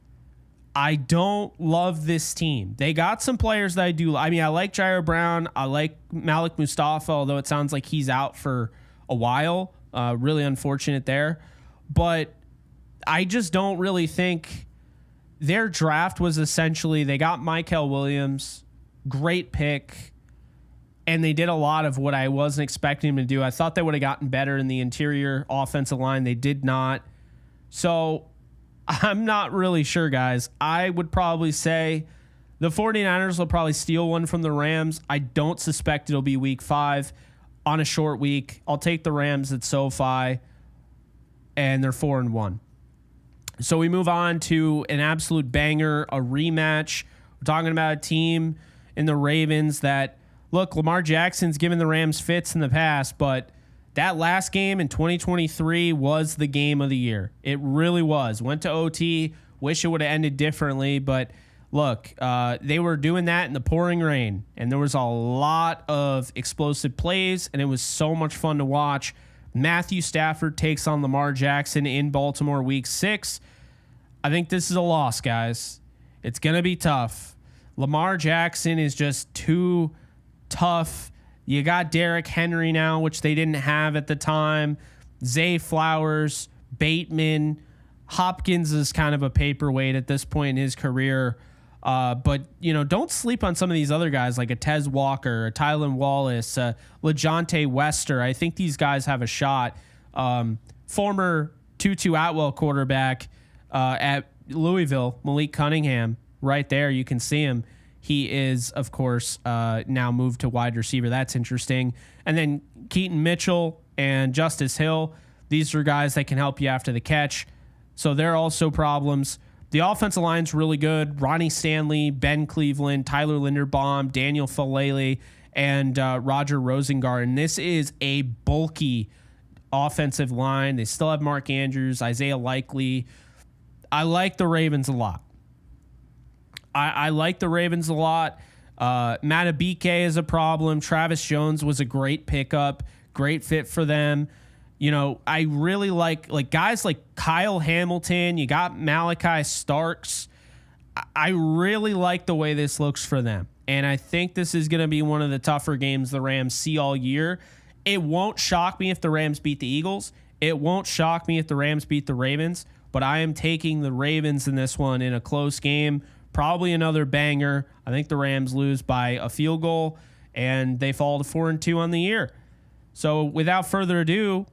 [SPEAKER 1] I don't love this team. They got some players that I do. I mean, I like Jair Brown. I like Malik Mustafa, although it sounds like he's out for a while. Really unfortunate there. But I just don't really think their draft was essentially, they got Mykel Williams, great pick, and they did a lot of what I wasn't expecting them to do. I thought they would have gotten better in the interior offensive line. They did not. So I'm not really sure, guys. I would probably say the 49ers will probably steal one from the Rams. I don't suspect it'll be week 5 on a short week. I'll take the Rams at SoFi, and they're 4-1. So we move on to an absolute banger, a rematch. We're talking about a team in the Ravens that, look, Lamar Jackson's given the Rams fits in the past, but that last game in 2023 was the game of the year. It really was. Went to OT. Wish it would have ended differently, but look, they were doing that in the pouring rain, and there was a lot of explosive plays, and it was so much fun to watch. Matthew Stafford takes on Lamar Jackson in Baltimore week 6. I think this is a loss, guys. It's going to be tough. Lamar Jackson is just too tough. You got Derrick Henry now, which they didn't have at the time. Zay Flowers, Bateman. Hopkins is kind of a paperweight at this point in his career. But, you know, don't sleep on some of these other guys like a Tez Walker, a Tylan Wallace, LeJontay Wester. I think these guys have a shot. Former Tutu Atwell quarterback at Louisville, Malik Cunningham, right there. You can see him. He is, of course, now moved to wide receiver. That's interesting. And then Keaton Mitchell and Justice Hill. These are guys that can help you after the catch. So they're also problems. The offensive line's really good. Ronnie Stanley, Ben Cleveland, Tyler Linderbaum, Daniel Falele, and Roger Rosengarten. This is a bulky offensive line. They still have Mark Andrews, Isaiah Likely. I like the Ravens a lot. I like the Ravens a lot. Matabike is a problem. Travis Jones was a great pickup, great fit for them. You know, I really like guys like Kyle Hamilton. You got Malachi Starks. I really like the way this looks for them. And I think this is going to be one of the tougher games the Rams see all year. It won't shock me if the Rams beat the Eagles. It won't shock me if the Rams beat the Ravens. But I am taking the Ravens in this one in a close game. Probably another banger. I think the Rams lose by a field goal, and they fall to 4-2 on the year. So without further ado,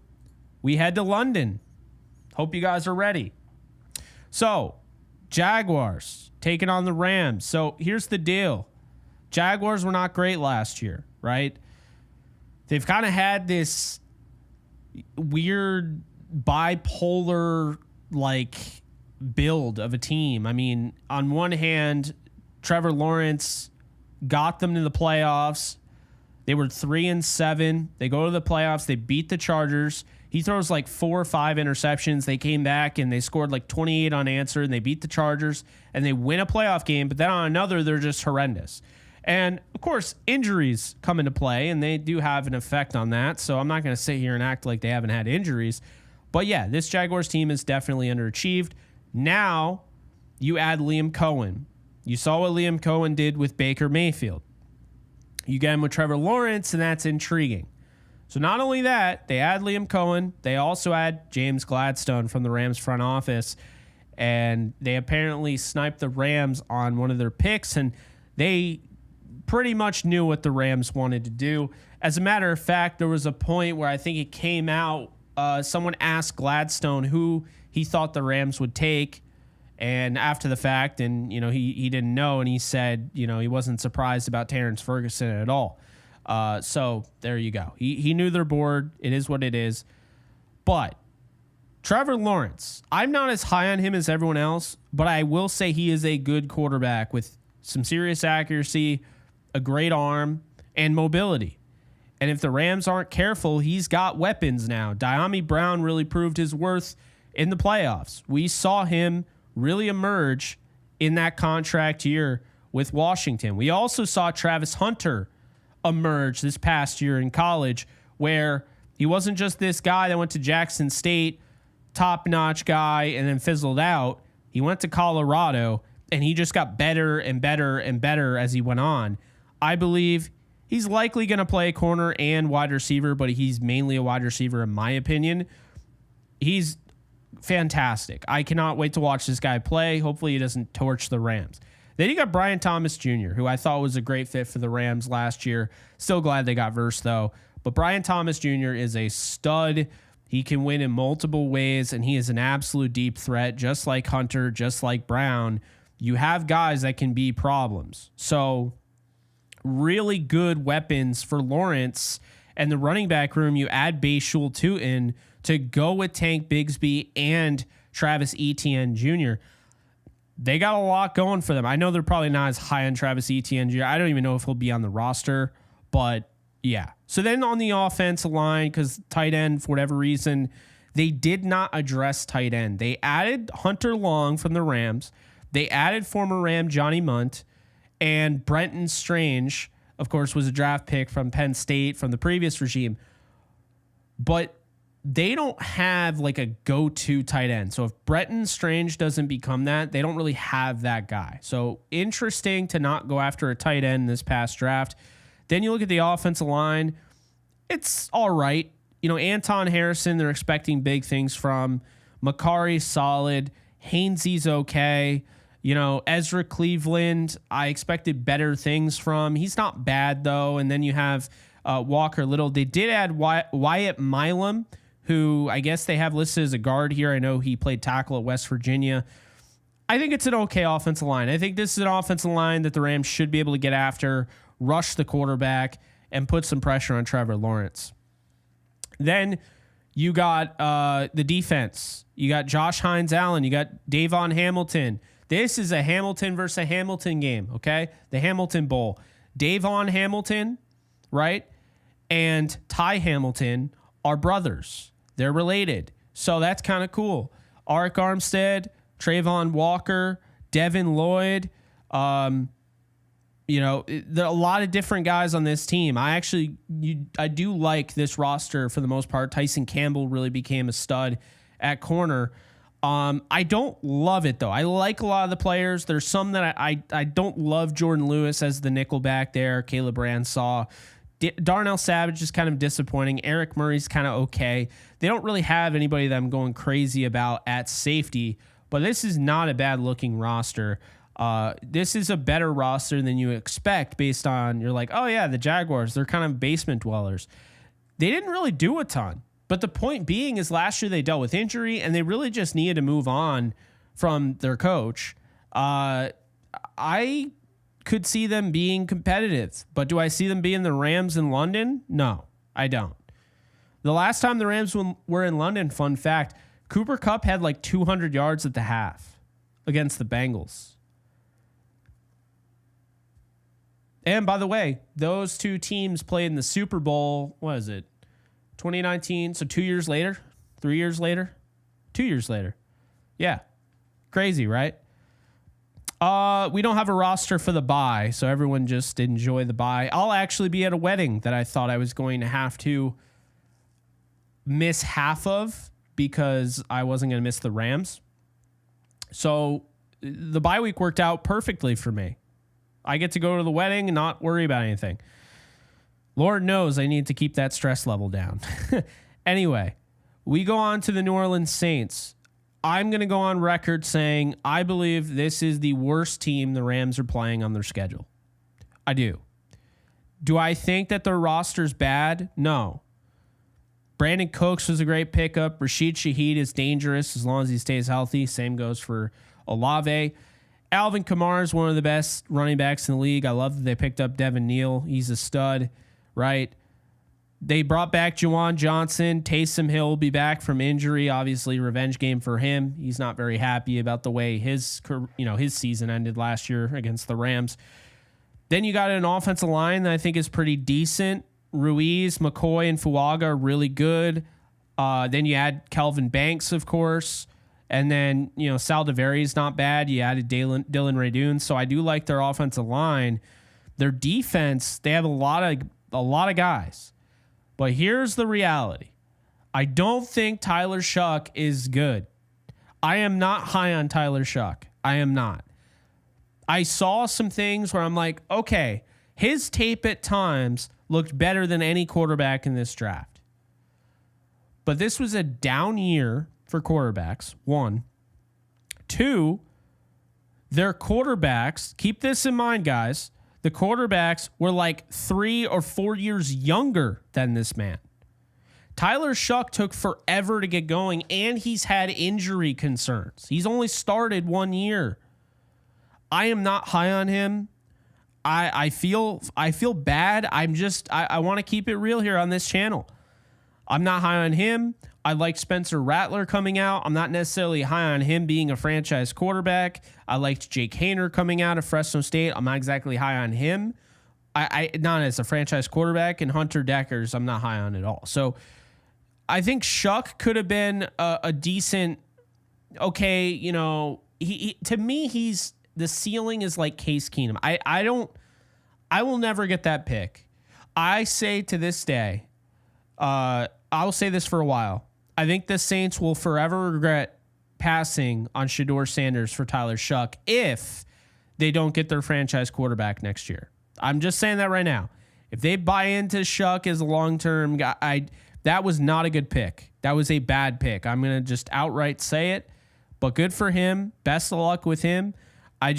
[SPEAKER 1] we head to London. Hope you guys are ready. So, Jaguars taking on the Rams. So here's the deal. Jaguars were not great last year, right? They've kind of had this weird bipolar build of a team. I mean, on one hand, Trevor Lawrence got them to the playoffs. They were 3-7. They go to the playoffs. They beat the Chargers. He throws 4 or 5 interceptions. They came back and they scored 28 unanswered, and they beat the Chargers, and they win a playoff game. But then on another, they're just horrendous. And, of course, injuries come into play, and they do have an effect on that. So I'm not going to sit here and act like they haven't had injuries. But, yeah, this Jaguars team is definitely underachieved. Now you add Liam Cohen. You saw what Liam Cohen did with Baker Mayfield. You get him with Trevor Lawrence, and that's intriguing. So not only that, they add Liam Cohen, they also add James Gladstone from the Rams front office, and they apparently sniped the Rams on one of their picks, and they pretty much knew what the Rams wanted to do. As a matter of fact, there was a point where I think it came out, someone asked Gladstone who he thought the Rams would take, and after the fact, and he didn't know, and he said he wasn't surprised about Terrence Ferguson at all. So there you go. He knew their board. It is what it is. But Trevor Lawrence, I'm not as high on him as everyone else, but I will say he is a good quarterback with some serious accuracy, a great arm, and mobility. And if the Rams aren't careful, he's got weapons now. Diami Brown really proved his worth in the playoffs. We saw him really emerge in that contract year with Washington. We also saw Travis Hunter emerge this past year in college, where he wasn't just this guy that went to Jackson State, top-notch guy, and then fizzled out. He went to Colorado, and he just got better and better and better as he went on. I believe he's likely going to play corner and wide receiver, but he's mainly a wide receiver in my opinion. He's fantastic. I cannot wait to watch this guy play. Hopefully he doesn't torch the Rams. Then you got Brian Thomas Jr., who I thought was a great fit for the Rams last year. Still glad they got versed, though. But Brian Thomas Jr. is a stud. He can win in multiple ways, and he is an absolute deep threat, just like Hunter, just like Brown. You have guys that can be problems. So really good weapons for Lawrence. And the running back room, you add Bashul Tutin to go with Tank Bigsby and Travis Etienne Jr., they got a lot going for them. I know they're probably not as high on Travis Etienne Jr. I don't even know if he'll be on the roster, but yeah. So then on the offensive line, because tight end, for whatever reason, they did not address tight end. They added Hunter Long from the Rams. They added former Ram Johnny Munt, and Brenton Strange, of course, was a draft pick from Penn State from the previous regime. But they don't have a go-to tight end. So if Brenton Strange doesn't become that, they don't really have that guy. So interesting to not go after a tight end this past draft. Then you look at the offensive line. It's all right. Anton Harrison, they're expecting big things from. Makari's solid. Hainsey's okay. Ezra Cleveland, I expected better things from. He's not bad, though. And then you have Walker Little. They did add Wyatt Milam, who I guess they have listed as a guard here. I know he played tackle at West Virginia. I think it's an okay offensive line. I think this is an offensive line that the Rams should be able to get after, rush the quarterback, and put some pressure on Trevor Lawrence. Then You got the defense. You got Josh Hines-Allen. You got Davon Hamilton. This is a Hamilton versus a Hamilton game, okay? The Hamilton Bowl. Davon Hamilton, right, and Ty Hamilton are brothers. They're related. So that's kind of cool. Arik Armstead, Trayvon Walker, Devin Lloyd. There are a lot of different guys on this team. I do like this roster for the most part. Tyson Campbell really became a stud at corner. I don't love it though. I like a lot of the players. There's some that I don't love. Jordan Lewis as the nickel back there. Caleb Ransaw. Darnell Savage is kind of disappointing. Eric Murray's kind of okay. They don't really have anybody that I'm going crazy about at safety, but this is not a bad looking roster. This is a better roster than you expect based on, you're like, oh yeah, the Jaguars, they're kind of basement dwellers. They didn't really do a ton, but the point being is last year they dealt with injury and they really just needed to move on from their coach. I could see them being competitive, but do I see them being the Rams in London? No, I don't. The last time the Rams were in London, fun fact, Cooper Kupp had like 200 yards at the half against the Bengals. And by the way, those two teams played in the Super Bowl, what is it, 2019? So 2 years later, 3 years later, 2 years later. Yeah. Crazy, right? We don't have a roster for the bye, so everyone just enjoy the bye. I'll actually be at a wedding that I thought I was going to have to miss half of because I wasn't going to miss the Rams. So the bye week worked out perfectly for me. I get to go to the wedding and not worry about anything. Lord knows I need to keep that stress level down. Anyway, we go on to the New Orleans Saints. I'm going to go on record saying I believe this is the worst team the Rams are playing on their schedule. I do. Do I think that their roster's bad? No. Brandon Cooks was a great pickup. Rashid Shaheed is dangerous as long as he stays healthy. Same goes for Olave. Alvin Kamara is one of the best running backs in the league. I love that they picked up Devin Neal. He's a stud, right? They brought back Juwan Johnson. Taysom Hill will be back from injury. Obviously, revenge game for him. He's not very happy about the way his season ended last year against the Rams. Then you got an offensive line that I think is pretty decent. Ruiz, McCoy, and Fuaga are really good. Then you add Kelvin Banks, of course. And then, Sal DeVary's not bad. You added Dylan Raydun. So I do like their offensive line. Their defense, they have a lot of guys. But here's the reality. I don't think Tyler Shuck is good. I am not high on Tyler Shuck. I am not. I saw some things where I'm like, okay, his tape at times looked better than any quarterback in this draft. But this was a down year for quarterbacks, 1. 2, their quarterbacks, keep this in mind, guys, the quarterbacks were like 3 or 4 years younger than this man. Tyler Shuck took forever to get going, and he's had injury concerns. He's only started 1 year. I am not high on him. I feel bad. I want to keep it real here on this channel. I'm not high on him. I like Spencer Rattler coming out. I'm not necessarily high on him being a franchise quarterback. I liked Jake Haener coming out of Fresno State. I'm not exactly high on him. I not as a franchise quarterback. And Hunter Deckers, I'm not high on at all. So I think Shuck could have been a decent, okay, he to me, the ceiling is like Case Keenum. I will never get that pick. I say to this day, I'll say this for a while. I think the Saints will forever regret passing on Shedeur Sanders for Tyler Shuck if they don't get their franchise quarterback next year. I'm just saying that right now. If they buy into Shuck as a long-term guy, that was not a good pick. That was a bad pick. I'm going to just outright say it, but good for him. Best of luck with him. I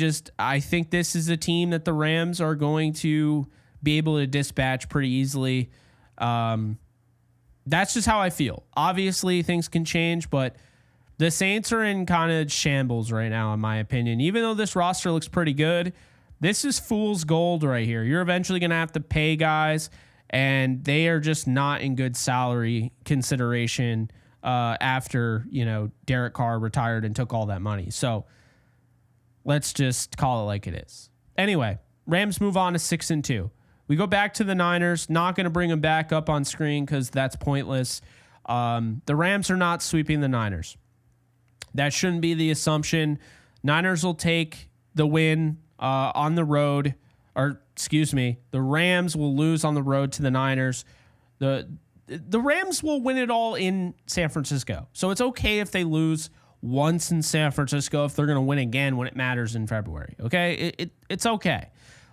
[SPEAKER 1] think this is a team that the Rams are going to be able to dispatch pretty easily. That's just how I feel. Obviously, things can change, but the Saints are in kind of shambles right now, in my opinion. Even though this roster looks pretty good, this is fool's gold right here. You're eventually going to have to pay guys, and they are just not in good salary consideration after, Derek Carr retired and took all that money. So let's just call it like it is. Anyway, Rams move on to 6-2. We go back to the Niners. Not going to bring them back up on screen because that's pointless. The Rams are not sweeping the Niners. That shouldn't be the assumption. Niners will take the win on the road. The Rams will lose on the road to the Niners. The Rams will win it all in San Francisco. So it's okay if they lose once in San Francisco if they're going to win again when it matters in February. Okay? It's okay.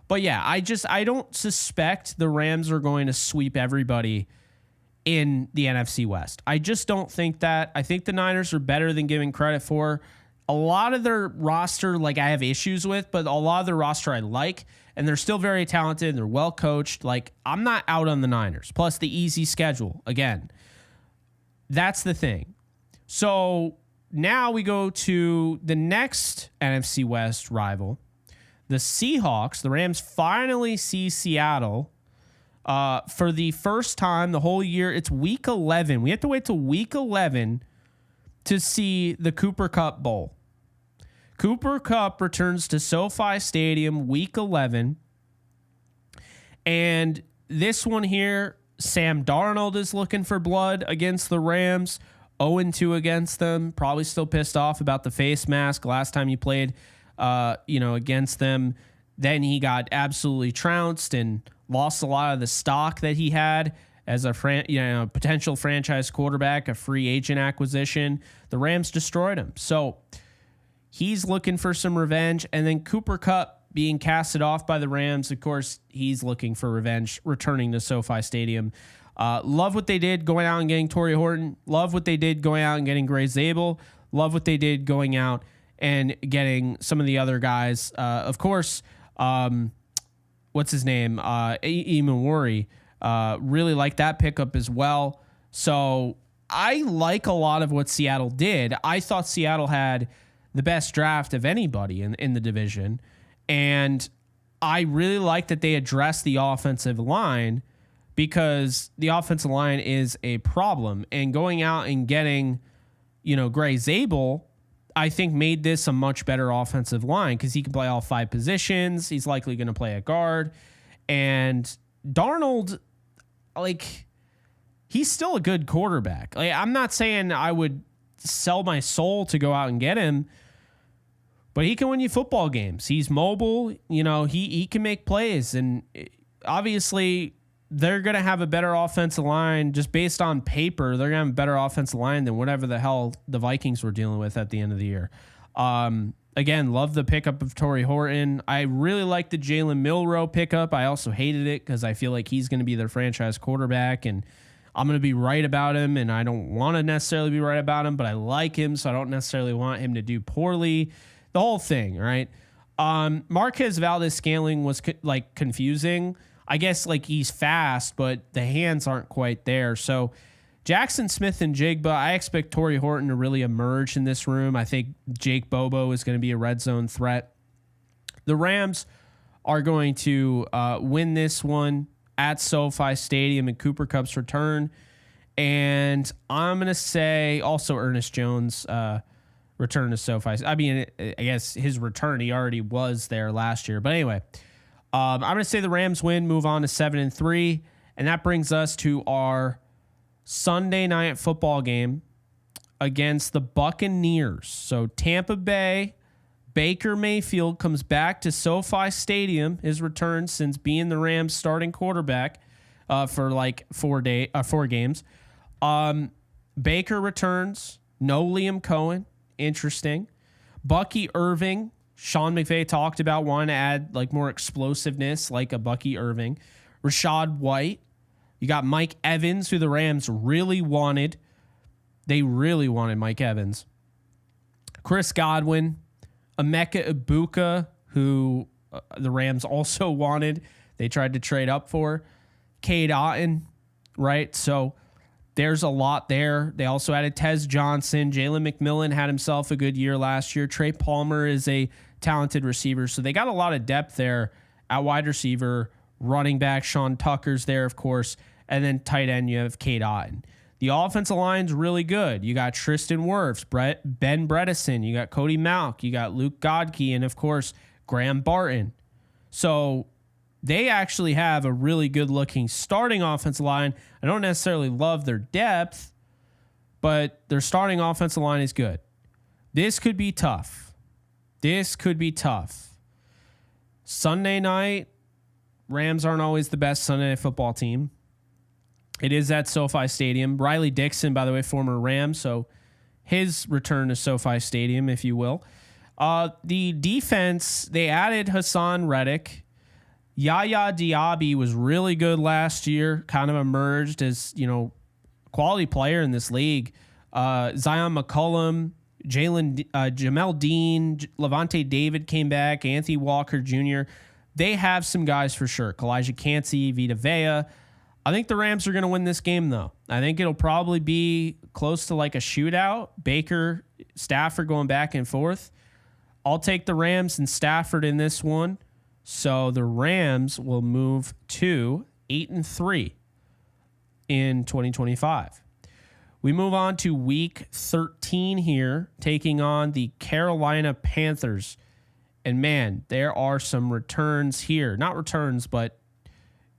[SPEAKER 1] But yeah, I don't suspect the Rams are going to sweep everybody in the NFC West. I just don't think that. I think the Niners are better than giving credit for. A lot of their roster, I have issues with, but a lot of their roster I like, and they're still very talented and they're well coached. I'm not out on the Niners. Plus the easy schedule. Again, that's the thing. So now we go to the next NFC West rival, the Seahawks. The Rams finally see Seattle for the first time the whole year. It's week 11. We have to wait till week 11 to see the Cooper Kupp Bowl. Cooper Kupp returns to SoFi Stadium week 11. And this one here, Sam Darnold is looking for blood against the Rams. 0-2 against them. Probably still pissed off about the face mask last time he played against them. Then he got absolutely trounced and lost a lot of the stock that he had as a potential franchise quarterback, a free agent acquisition. The Rams destroyed him. So he's looking for some revenge. And then Cooper Kupp being casted off by the Rams. Of course, he's looking for revenge, returning to SoFi Stadium. Love what they did going out and getting Torrey Horton. Love what they did going out and getting Gray Zabel. Love what they did going out and getting some of the other guys. Of course, what's his name? Eamon really like that pickup as well. So I like a lot of what Seattle did. I thought Seattle had the best draft of anybody in the division. And I really like that they addressed the offensive line because the offensive line is a problem. And going out and getting, Gray Zabel, I think made this a much better offensive line because he can play all 5 positions. He's likely going to play at guard. And Darnold, he's still a good quarterback. I'm not saying I would sell my soul to go out and get him, but he can win you football games. He's mobile. He can make plays. And obviously, they're going to have a better offensive line just based on paper. They're going to have a better offensive line than whatever the hell the Vikings were dealing with at the end of the year. Again, love the pickup of Torrey Horton. I really like the Jalen Milroe pickup. I also hated it because I feel like he's going to be their franchise quarterback, and I'm going to be right about him, and I don't want to necessarily be right about him, but I like him, so I don't necessarily want him to do poorly. The whole thing, right? Marquez Valdes-Scantling was confusing. I guess he's fast, but the hands aren't quite there. So Jackson Smith and Jigba, I expect Torrey Horton to really emerge in this room. I think Jake Bobo is going to be a red zone threat. The Rams are going to win this one at SoFi Stadium in Cooper Kupp's return. And I'm going to say also Ernest Jones return to SoFi. I mean, I guess his return, he already was there last year. But anyway, I'm going to say the Rams win, move on to 7-3. And that brings us to our Sunday night football game against the Buccaneers. So Tampa Bay, Baker Mayfield comes back to SoFi Stadium, his return since being the Rams starting quarterback for 4 games. Baker returns, no Liam Cohen. Interesting. Bucky Irving, Sean McVay talked about wanting to add more explosiveness like a Bucky Irving. Rashad White. You got Mike Evans, who the Rams really wanted. They really wanted Mike Evans. Chris Godwin. Emeka Ibuka, who the Rams also wanted. They tried to trade up for. Cade Otton, right? So there's a lot there. They also added Tez Johnson. Jalen McMillan had himself a good year last year. Trey Palmer is a talented receiver. So they got a lot of depth there at wide receiver. Running back Sean Tucker's there, of course. And then tight end, you have Cade Otton. The offensive line's really good. You got Tristan Wirfs, Ben Bredesen, you got Cody Malk, you got Luke Godke, and of course, Graham Barton. So they actually have a really good looking starting offensive line. I don't necessarily love their depth, but their starting offensive line is good. This could be tough. Sunday night, Rams aren't always the best Sunday night football team. It is at SoFi Stadium. Riley Dixon, by the way, former Ram, so his return to SoFi Stadium, if you will. The defense, they added Hassan Reddick. Yaya Diaby was really good last year, kind of emerged as, quality player in this league. Zion McCollum, Jamel Dean, Levante David came back, Anthony Walker Jr. They have some guys for sure. Kalijah Cansey, Vita Vea. I think the Rams are going to win this game, though. I think it'll probably be close to like a shootout. Baker, Stafford going back and forth. I'll take the Rams and Stafford in this one. So the Rams will move to 8-3 in 2025. We move on to week 13 here, taking on the Carolina Panthers. And man, there are some returns here. Not returns, but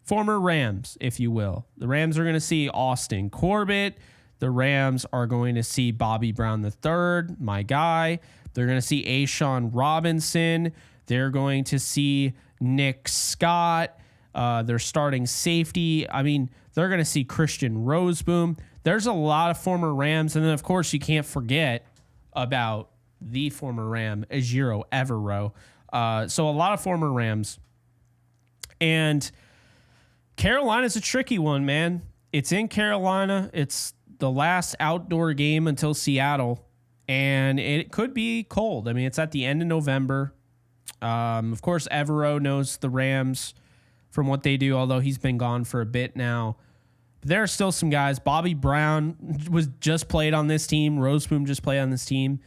[SPEAKER 1] former Rams, if you will. The Rams are going to see Austin Corbett. The Rams are going to see Bobby Brown III, my guy. They're going to see Ashawn Robinson. They're going to see Nick Scott. They're starting safety. I mean, they're going to see Christian Roseboom. There's a lot of former Rams. And then, of course, you can't forget about the former Ram, Ejiro Evero. So a lot of former Rams. And Carolina's a tricky one, man. It's in Carolina. It's the last outdoor game until Seattle. And it could be cold. I mean, it's at the end of November. Of course, Evero knows the Rams from what they do, although he's been gone for a bit now. But there are still some guys. Bobby Brown was just played on this team. Roseboom just played on this team.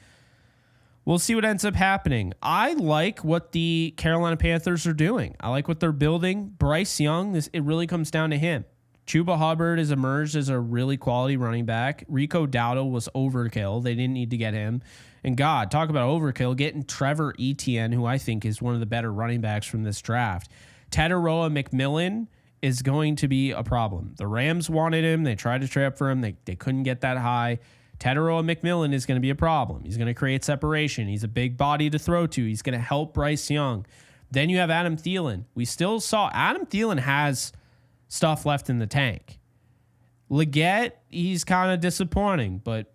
[SPEAKER 1] We'll see what ends up happening. I like what the Carolina Panthers are doing. I like what they're building. Bryce Young, it really comes down to him. Chuba Hubbard has emerged as a really quality running back. Rico Dowdle was overkill. They didn't need to get him. And God, talk about overkill, getting Trevor Etienne, who I think is one of the better running backs from this draft. Tataroa McMillan is going to be a problem. The Rams wanted him. They tried to trade up for him. They couldn't get that high. Tataroa McMillan is going to be a problem. He's going to create separation. He's a big body to throw to. He's going to help Bryce Young. Then you have Adam Thielen. We still saw Adam Thielen has stuff left in the tank. Leggett, he's kind of disappointing, but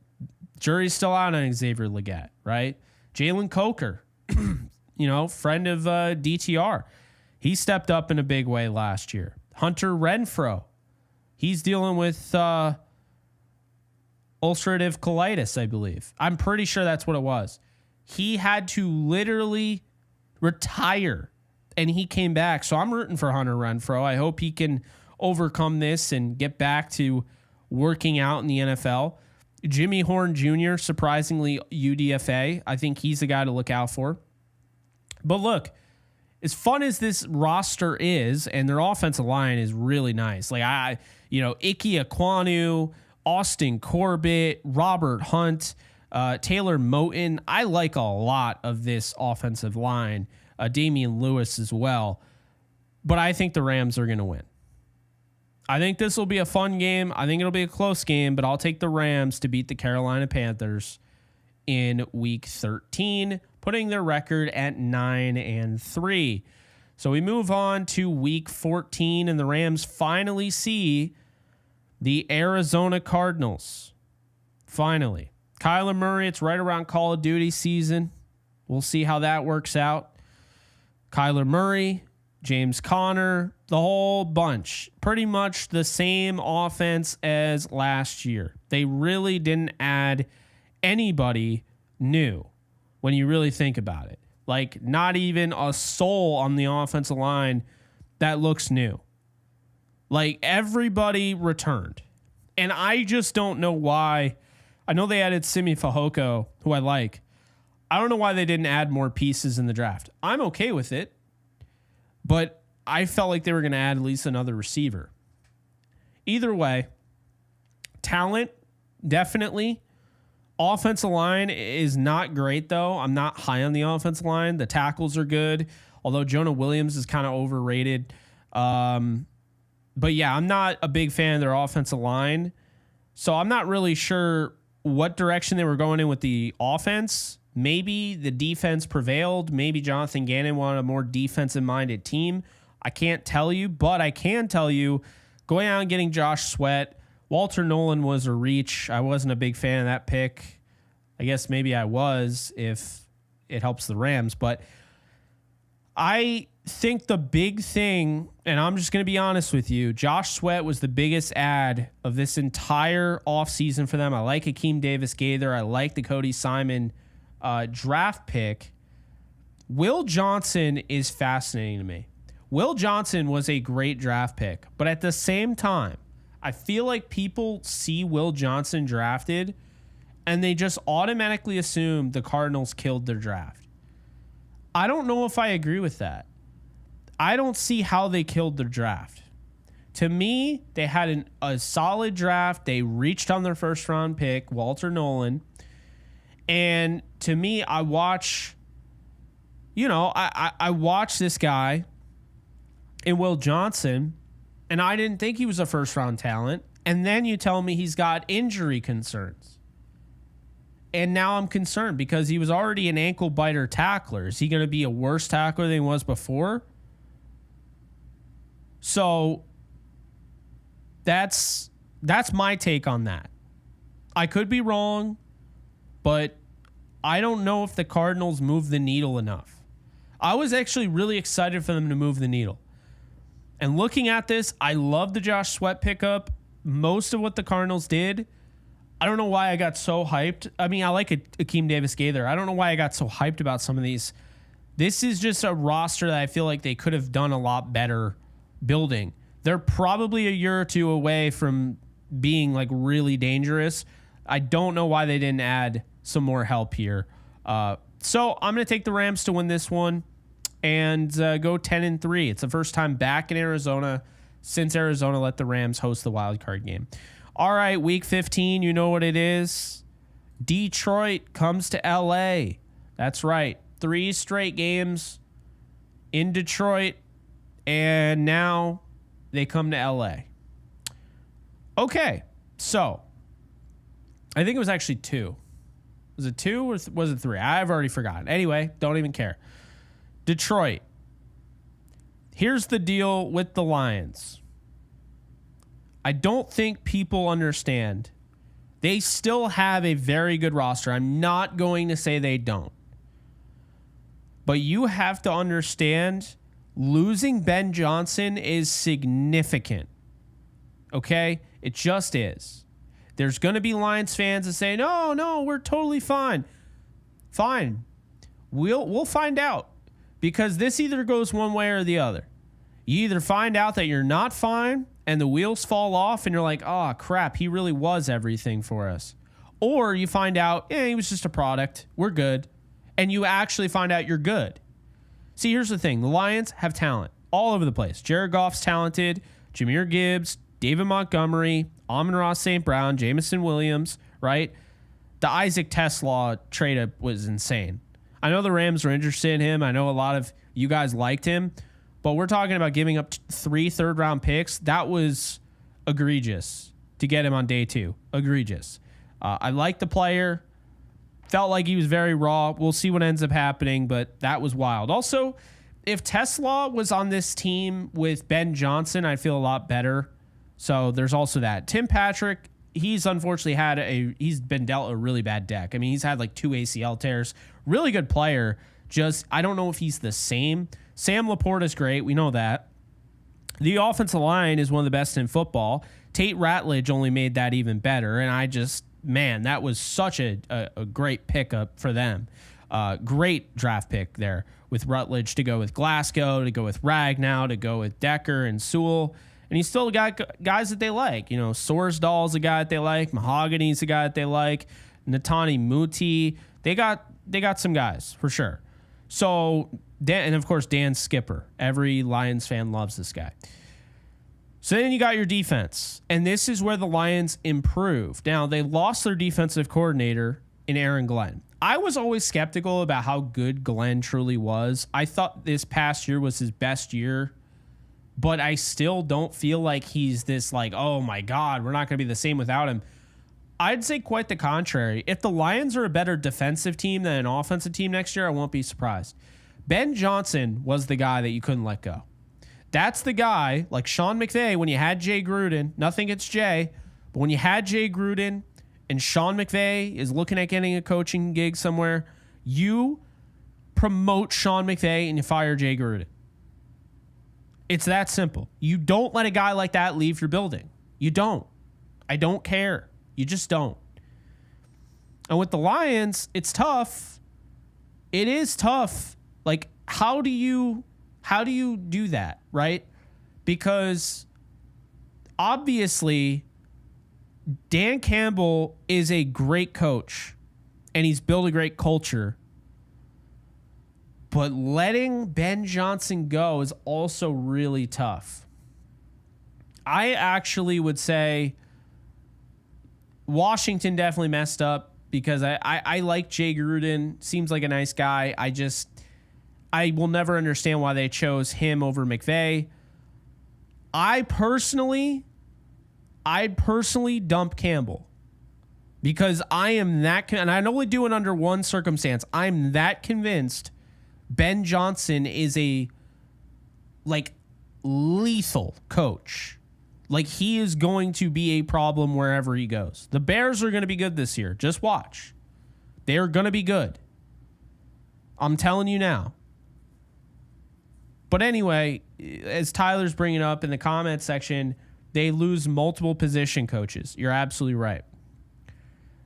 [SPEAKER 1] jury's still out on Xavier Leggett, right? Jalen Coker, friend of DTR. He stepped up in a big way last year. Hunter Renfrow, he's dealing with ulcerative colitis, I believe. I'm pretty sure that's what it was. He had to literally retire, and he came back. So I'm rooting for Hunter Renfrow. I hope he can overcome this and get back to working out in the NFL. Jimmy Horn Jr., surprisingly UDFA. I think he's the guy to look out for. But look, as fun as this roster is, and their offensive line is really nice. Like Ike Ekwonu, Austin Corbett, Robert Hunt, Taylor Moton. I like a lot of this offensive line. Damian Lewis as well. But I think the Rams are going to win. I think this will be a fun game. I think it'll be a close game, but I'll take the Rams to beat the Carolina Panthers in week 13, putting their record at 9-3. So we move on to week 14, and the Rams finally see the Arizona Cardinals. Finally. Kyler Murray, it's right around Call of Duty season. We'll see how that works out. Kyler Murray, James Conner, the whole bunch. Pretty much the same offense as last year. They really didn't add anybody new when you really think about it. Like, not even a soul on the offensive line that looks new. Like, everybody returned. And I just don't know why. I know they added Simi Fehoko, who I like. I don't know why they didn't add more pieces in the draft. I'm okay with it. But I felt like they were going to add at least another receiver. Either way, talent, definitely. Offensive line is not great, though. I'm not high on the offensive line. The tackles are good, although Jonah Williams is kind of overrated. But yeah, I'm not a big fan of their offensive line. So I'm not really sure what direction they were going in with the offense. Maybe the defense prevailed. Maybe Jonathan Gannon wanted a more defensive-minded team. I can't tell you, but I can tell you going out and getting Josh Sweat, Walter Nolan was a reach. I wasn't a big fan of that pick. I guess maybe I was if it helps the Rams. But I think the big thing, and I'm just going to be honest with you, Josh Sweat was the biggest ad of this entire offseason for them. I like Hakeem Davis-Gaither. I like the Cody Simon draft pick. Will Johnson is fascinating to me. Will Johnson was a great draft pick, but at the same time, I feel like people see Will Johnson drafted and they just automatically assume the Cardinals killed their draft. I don't know if I agree with that. I don't see how they killed their draft. To me, they had a solid draft. They reached on their first round pick, Walter Nolan. And to me, I watch this guy in Will Johnson, and I didn't think he was a first round talent. And then you tell me he's got injury concerns. And now I'm concerned because he was already an ankle biter tackler. Is he going to be a worse tackler than he was before? So that's my take on that. I could be wrong, but I don't know if the Cardinals move the needle enough. I was actually really excited for them to move the needle. And looking at this, I love the Josh Sweat pickup. Most of what the Cardinals did, I don't know why I got so hyped. I mean, I like Hakeem Davis-Gaither. I don't know why I got so hyped about some of these. This is just a roster that I feel like they could have done a lot better building. They're probably a year or two away from being like really dangerous. I don't know why they didn't add some more help here. So I'm going to take the Rams to win this one and go 10-3. It's the first time back in Arizona since Arizona let the Rams host the wild card game. All right, week 15, you know what it is. Detroit comes to LA. That's right. 3 straight games in Detroit, and now they come to LA. Okay, so I think it was actually 2. Was it 2 or was it 3? I've already forgotten. Anyway, don't even care. Detroit. Here's the deal with the Lions. I don't think people understand. They still have a very good roster. I'm not going to say they don't. But you have to understand, losing Ben Johnson is significant. Okay? It just is. There's going to be Lions fans that say, no, we're totally fine. Fine. We'll find out. Because this either goes one way or the other. You either find out that you're not fine and the wheels fall off and you're like, oh, crap, he really was everything for us. Or you find out, he was just a product. We're good. And you actually find out you're good. See, here's the thing. The Lions have talent all over the place. Jared Goff's talented. Jahmyr Gibbs, David Montgomery, Amon-Ra St. Brown, Jameson Williams, right? The Isaac Tesla trade was insane. I know the Rams were interested in him. I know a lot of you guys liked him. But we're talking about giving up 3 third-round picks. That was egregious to get him on day 2. Egregious. I like the player. Felt like he was very raw. We'll see what ends up happening, but that was wild. Also, if Tesla was on this team with Ben Johnson, I'd feel a lot better. So there's also that. Tim Patrick, he's unfortunately he's been dealt a really bad deck. I mean, he's had like 2 ACL tears. Really good player. Just, I don't know if he's the same. Sam Laporta is great. We know that. The offensive line is one of the best in football. Tate Ratledge only made that even better. And that was such a great pickup for them. Great draft pick there with Rutledge to go with Glasgow, to go with Ragnow, to go with Decker and Sewell. And he's still got guys that they like. You know, Sorsdal's a guy that they like. Mahogany's a guy that they like. Natani Muti. They got some guys for sure. So Dan, and of course, Dan Skipper. Every Lions fan loves this guy. So then you got your defense, and this is where the Lions improved. Now, they lost their defensive coordinator in Aaron Glenn. I was always skeptical about how good Glenn truly was. I thought this past year was his best year, but I still don't feel like he's this like, oh my God, we're not going to be the same without him. I'd say quite the contrary. If the Lions are a better defensive team than an offensive team next year, I won't be surprised. Ben Johnson was the guy that you couldn't let go. That's the guy, like Sean McVay, when you had Jay Gruden, nothing against Jay, but when you had Jay Gruden and Sean McVay is looking at getting a coaching gig somewhere, you promote Sean McVay and you fire Jay Gruden. It's that simple. You don't let a guy like that leave your building. You don't. I don't care. You just don't. And with the Lions, it's tough. It is tough. Like, how do you do that, right? Because obviously Dan Campbell is a great coach and he's built a great culture. But letting Ben Johnson go is also really tough. I actually would say Washington definitely messed up because I like Jay Gruden. Seems like a nice guy. I will never understand why they chose him over McVay. I'd personally dump Campbell because I am that, and I only do it under one circumstance. I'm that convinced Ben Johnson is a lethal coach. Like, he is going to be a problem wherever he goes. The Bears are going to be good this year. Just watch. They're going to be good. I'm telling you now. But anyway, as Tyler's bringing up in the comment section, they lose multiple position coaches. You're absolutely right.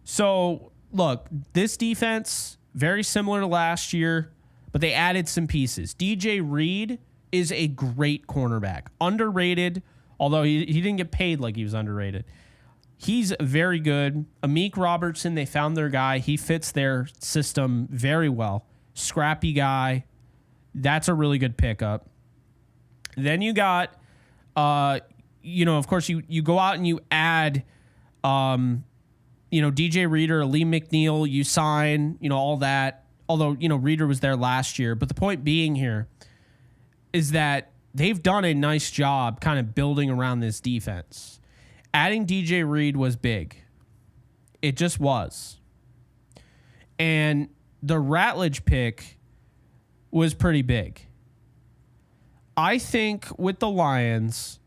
[SPEAKER 1] So, look, this defense, very similar to last year, but they added some pieces. DJ Reed is a great cornerback. Underrated, although he didn't get paid like he was underrated. He's very good. Amik Robertson, they found their guy. He fits their system very well. Scrappy guy. That's a really good pickup. Then you got, of course, you go out and you add, DJ Reader, Lee McNeil, you sign, all that. Although, Reader was there last year. But the point being here is that they've done a nice job kind of building around this defense. Adding DJ Reed was big. It just was. And the Ratledge pick was pretty big. I think with the Lions,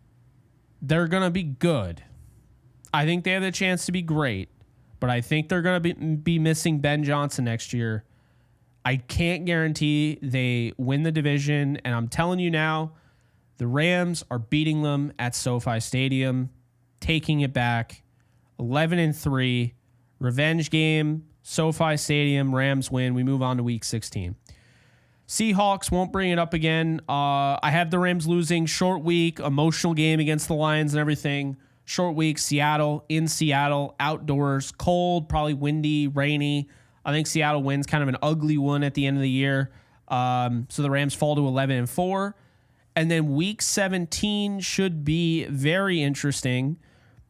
[SPEAKER 1] they're going to be good. I think they have the chance to be great, but I think they're going to be missing Ben Johnson next year. I can't guarantee they win the division, and I'm telling you now, the Rams are beating them at SoFi Stadium, taking it back, 11-3, revenge game, SoFi Stadium, Rams win. We move on to Week 16. Seahawks, won't bring it up again. I have the Rams losing. Short week, emotional game against the Lions and everything. Short week, Seattle, in Seattle, outdoors, cold, probably windy, rainy. I think Seattle wins kind of an ugly one at the end of the year. So the Rams fall to 11-4. And then Week 17 should be very interesting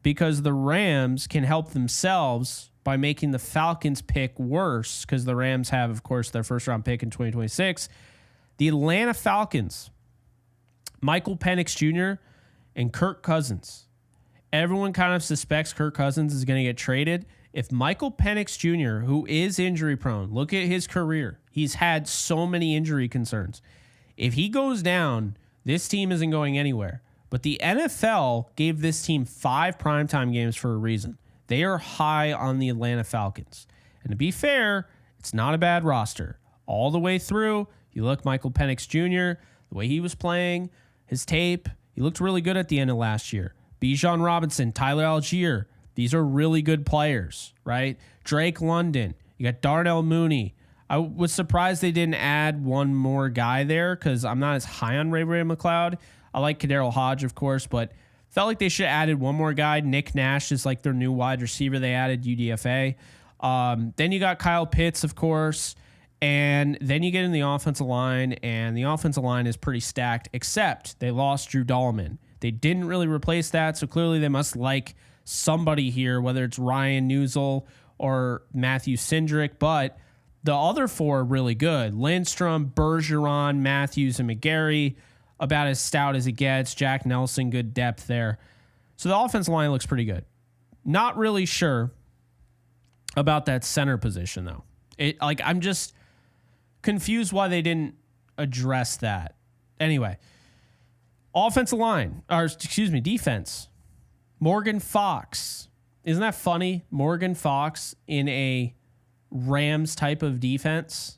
[SPEAKER 1] because the Rams can help themselves by making the Falcons pick worse because the Rams have, of course, their first-round pick in 2026. The Atlanta Falcons, Michael Penix Jr. and Kirk Cousins. Everyone kind of suspects Kirk Cousins is going to get traded. If Michael Penix Jr., who is injury-prone, look at his career. He's had so many injury concerns. If he goes down, this team isn't going anywhere. But the NFL gave this team 5 primetime games for a reason. They are high on the Atlanta Falcons. And to be fair, it's not a bad roster. All the way through, you look Michael Penix Jr., the way he was playing, his tape, he looked really good at the end of last year. Bijan Robinson, Tyler Algier, these are really good players, right? Drake London, you got Darnell Mooney. I was surprised they didn't add one more guy there because I'm not as high on Ray McLeod. I like Kadarius Hodge, of course, but felt like they should have added one more guy. Nick Nash is like their new wide receiver they added, UDFA. Then you got Kyle Pitts, of course. And then you get in the offensive line, and the offensive line is pretty stacked, except they lost Drew Dahlman. They didn't really replace that, so clearly they must like somebody here, whether it's Ryan Newsel or Matthew Cindric, but the other four are really good. Lindstrom, Bergeron, Matthews, and McGarry, about as stout as it gets. Jack Nelson, good depth there. So the offensive line looks pretty good. Not really sure about that center position, though. I'm just confused why they didn't address that. Anyway, defense. Morgan Fox. Isn't that funny? Morgan Fox in a Rams type of defense.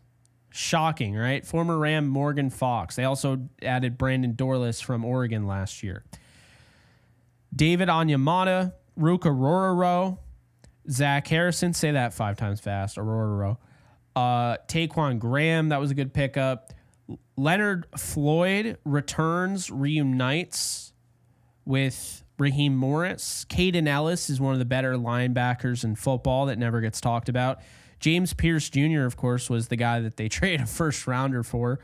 [SPEAKER 1] Shocking, right? Former Ram Morgan Fox. They also added Brandon Dorless from Oregon last year. David Onyemata, Ruka Rororo, Zach Harrison. Say that 5 times fast. Rororo. Taquan Graham, that was a good pickup. Leonard Floyd reunites with Raheem Morris. Caden Ellis is one of the better linebackers in football that never gets talked about. James Pierce Jr., of course, was the guy that they traded a first rounder for.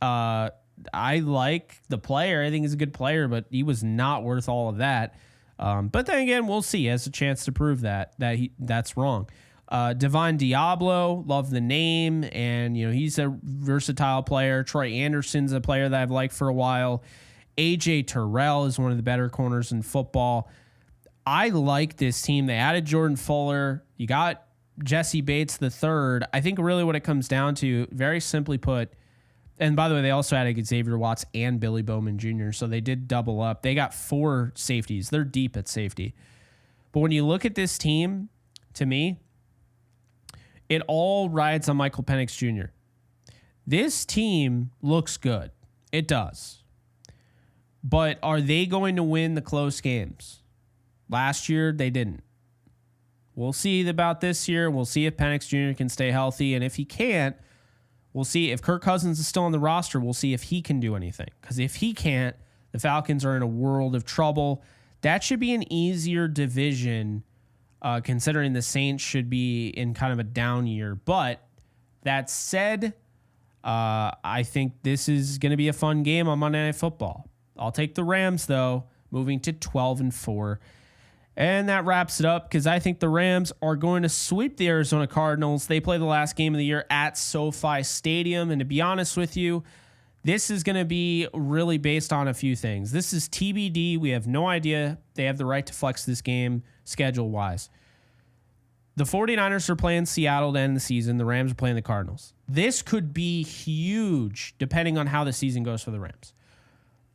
[SPEAKER 1] I like the player. I think he's a good player, but he was not worth all of that. But then again, we'll see. He has a chance to prove that's wrong. Divine Diablo, love the name, and he's a versatile player. Troy Anderson's a player that I've liked for a while. AJ Terrell is one of the better corners in football. I like this team. They added Jordan Fuller. You got Jesse Bates III. I think really what it comes down to, very simply put, and by the way, they also added Xavier Watts and Billy Bowman Jr., so they did double up. They got 4 safeties. They're deep at safety. But when you look at this team, to me, it all rides on Michael Penix Jr. This team looks good. It does. But are they going to win the close games? Last year, they didn't. We'll see about this year. We'll see if Penix Jr. can stay healthy. And if he can't, we'll see if Kirk Cousins is still on the roster. We'll see if he can do anything. Because if he can't, the Falcons are in a world of trouble. That should be an easier division, considering the Saints should be in kind of a down year. But that said, I think this is going to be a fun game on Monday Night Football. I'll take the Rams, though, moving to 12-4. And that wraps it up because I think the Rams are going to sweep the Arizona Cardinals. They play the last game of the year at SoFi Stadium. And to be honest with you, this is going to be really based on a few things. This is TBD. We have no idea. They have the right to flex this game schedule-wise. The 49ers are playing Seattle to end the season. The Rams are playing the Cardinals. This could be huge depending on how the season goes for the Rams.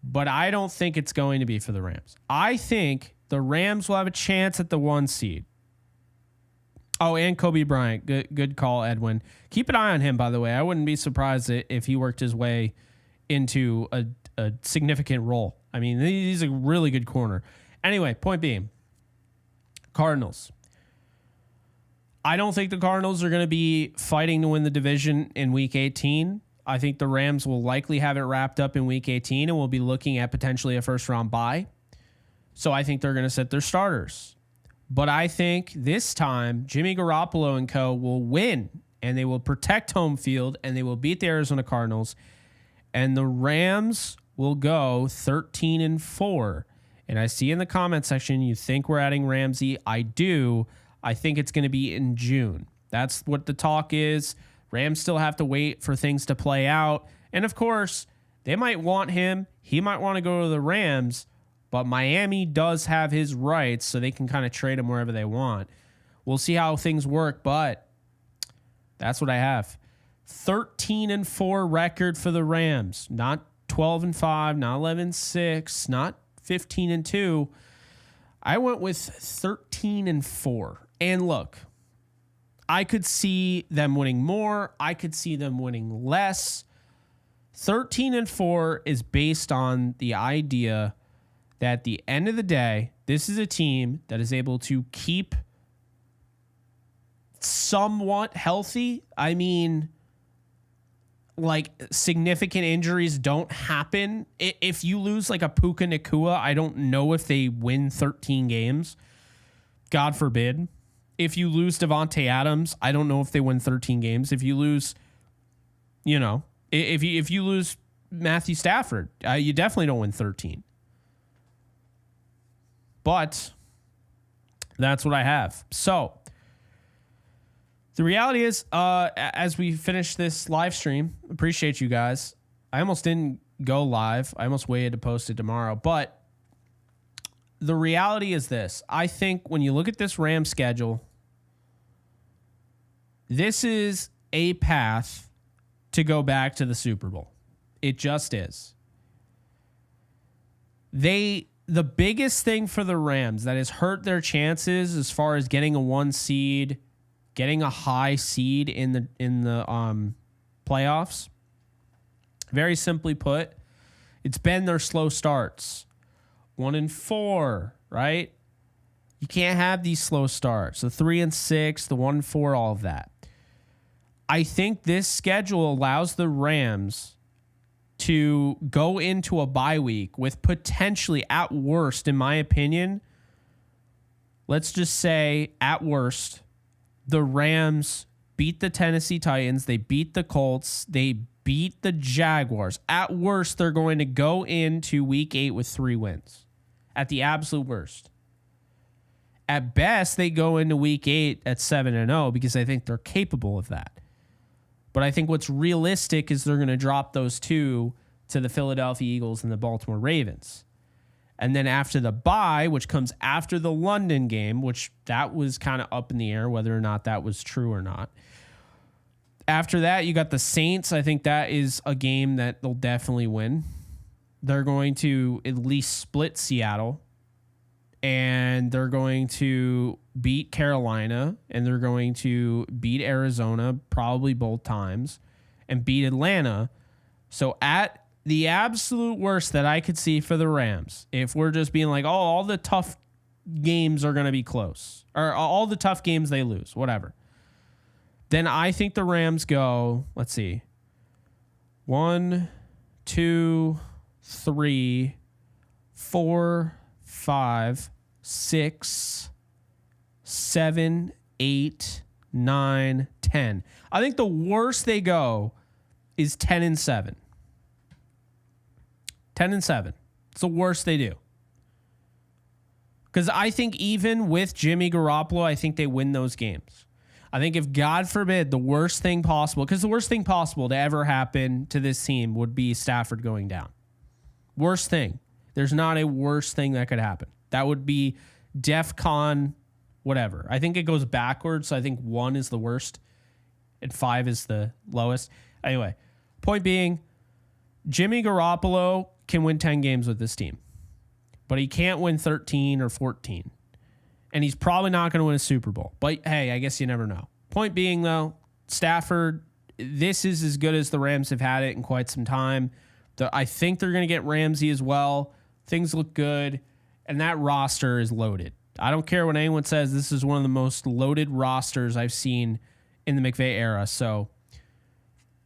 [SPEAKER 1] But I don't think it's going to be for the Rams. I think the Rams will have a chance at the 1 seed. Oh, and Kobe Bryant. Good call, Edwin. Keep an eye on him, by the way. I wouldn't be surprised if he worked his way into a significant role. I mean, he's a really good corner. Anyway, point being, Cardinals. I don't think the Cardinals are going to be fighting to win the division in Week 18. I think the Rams will likely have it wrapped up in Week 18, and we'll be looking at potentially a first-round bye. So I think they're going to sit their starters. But I think this time, Jimmy Garoppolo and co. will win, and they will protect home field, and they will beat the Arizona Cardinals. And the Rams will go 13-4. And I see in the comment section you think we're adding Ramsey. I do. I think it's going to be in June. That's what the talk is. Rams still have to wait for things to play out. And of course, they might want him. He might want to go to the Rams, but Miami does have his rights, so they can kind of trade him wherever they want. We'll see how things work, but that's what I have. 13-4 record for the Rams. Not 12-5, not 11-6, not 15-2. I went with 13-4. And look, I could see them winning more. I could see them winning less. 13-4 is based on the idea that at the end of the day, this is a team that is able to keep somewhat healthy. I mean, like, significant injuries don't happen. If you lose like a Puka Nacua, I don't know if they win 13 games. God forbid. If you lose Devontae Adams, I don't know if they win 13 games. If you lose You know, if you lose Matthew Stafford, you definitely don't win 13. But that's what I have. So the reality is, as we finish this live stream, appreciate you guys. I almost didn't go live. I almost waited to post it tomorrow. But the reality is this. I think when you look at this Rams schedule, this is a path to go back to the Super Bowl. It just is. The biggest thing for the Rams that has hurt their chances as far as getting a 1 seed, getting a high seed in the playoffs, very simply put, it's been their slow starts. 1-4, right? You can't have these slow starts. The 3-6, the 1-4, all of that. I think this schedule allows the Rams to go into a bye week with potentially, at worst, in my opinion, let's just say at worst, the Rams beat the Tennessee Titans, they beat the Colts, they beat the Jaguars. At worst, they're going to go into week 8 with 3 wins. At the absolute worst. At best, they go into week 8 at 7-0 because I think they're capable of that. But I think what's realistic is they're going to drop those 2 to the Philadelphia Eagles and the Baltimore Ravens. And then after the bye, which comes after the London game, which that was kind of up in the air whether or not that was true or not. After that, you got the Saints. I think that is a game that they'll definitely win. They're going to at least split Seattle. And they're going to beat Carolina, and they're going to beat Arizona probably both times, and beat Atlanta. So at the absolute worst that I could see for the Rams, if we're just being like, oh, all the tough games are going to be close, or all the tough games they lose, whatever, then I think the Rams go, let's see, 1, 2, 3, 4, 5, 6, 7, 8, 9, 10. I think the worst they go is 10-7. 10-7. It's the worst they do. Because I think even with Jimmy Garoppolo, I think they win those games. I think if, God forbid, the worst thing possible, because the worst thing possible to ever happen to this team would be Stafford going down. Worst thing. There's not a worse thing that could happen. That would be DEFCON, whatever. I think it goes backwards. So I think 1 is the worst and 5 is the lowest. Anyway, point being, Jimmy Garoppolo can win 10 games with this team, but he can't win 13 or 14. And he's probably not going to win a Super Bowl. But hey, I guess you never know. Point being, though, Stafford, this is as good as the Rams have had it in quite some time. I think they're going to get Ramsey as well. Things look good. And that roster is loaded. I don't care what anyone says. This is one of the most loaded rosters I've seen in the McVay era. So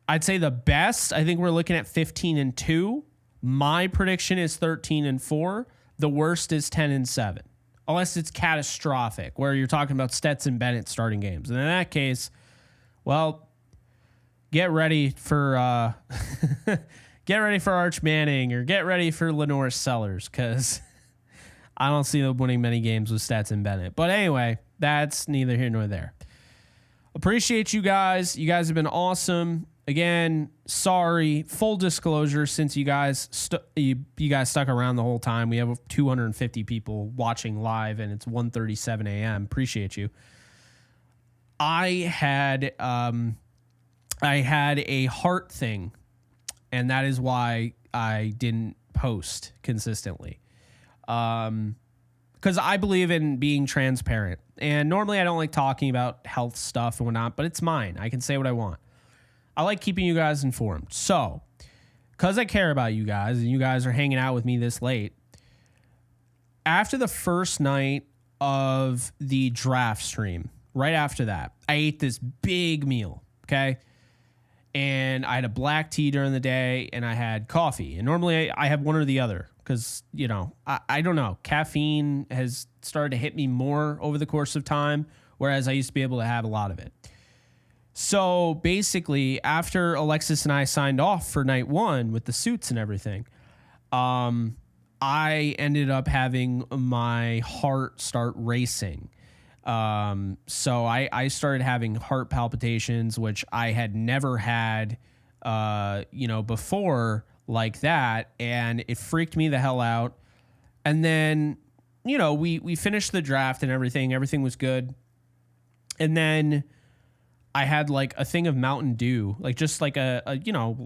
[SPEAKER 1] I'd say the best, I think we're looking at 15-2. My prediction is 13-4. The worst is 10-7. Unless it's catastrophic, where you're talking about Stetson Bennett starting games. And in that case, well, get ready for Arch Manning or get ready for Lenore Sellers, because I don't see them winning many games with Stetson Bennett. But anyway, that's neither here nor there. Appreciate you guys. You guys have been awesome. Again, sorry. Full disclosure, since you guys stuck around the whole time. We have 250 people watching live, and it's 1:37 a.m. Appreciate you. I had a heart thing, and that is why I didn't post consistently. Because I believe in being transparent. And normally I don't like talking about health stuff and whatnot, but it's mine. I can say what I want. I like keeping you guys informed. So, because I care about you guys, and you guys are hanging out with me this late, after the first night of the draft stream, right after that, I ate this big meal, okay? And I had a black tea during the day, and I had coffee. And normally I have one or the other. Because, you know, I don't know. Caffeine has started to hit me more over the course of time, whereas I used to be able to have a lot of it. So basically, after Alexis and I signed off for night one with the suits and everything, I ended up having my heart start racing. So I started having heart palpitations, which I had never had, before like that. And it freaked me the hell out. And then, we finished the draft and everything. Everything was good. And then I had like a thing of Mountain Dew, like just like a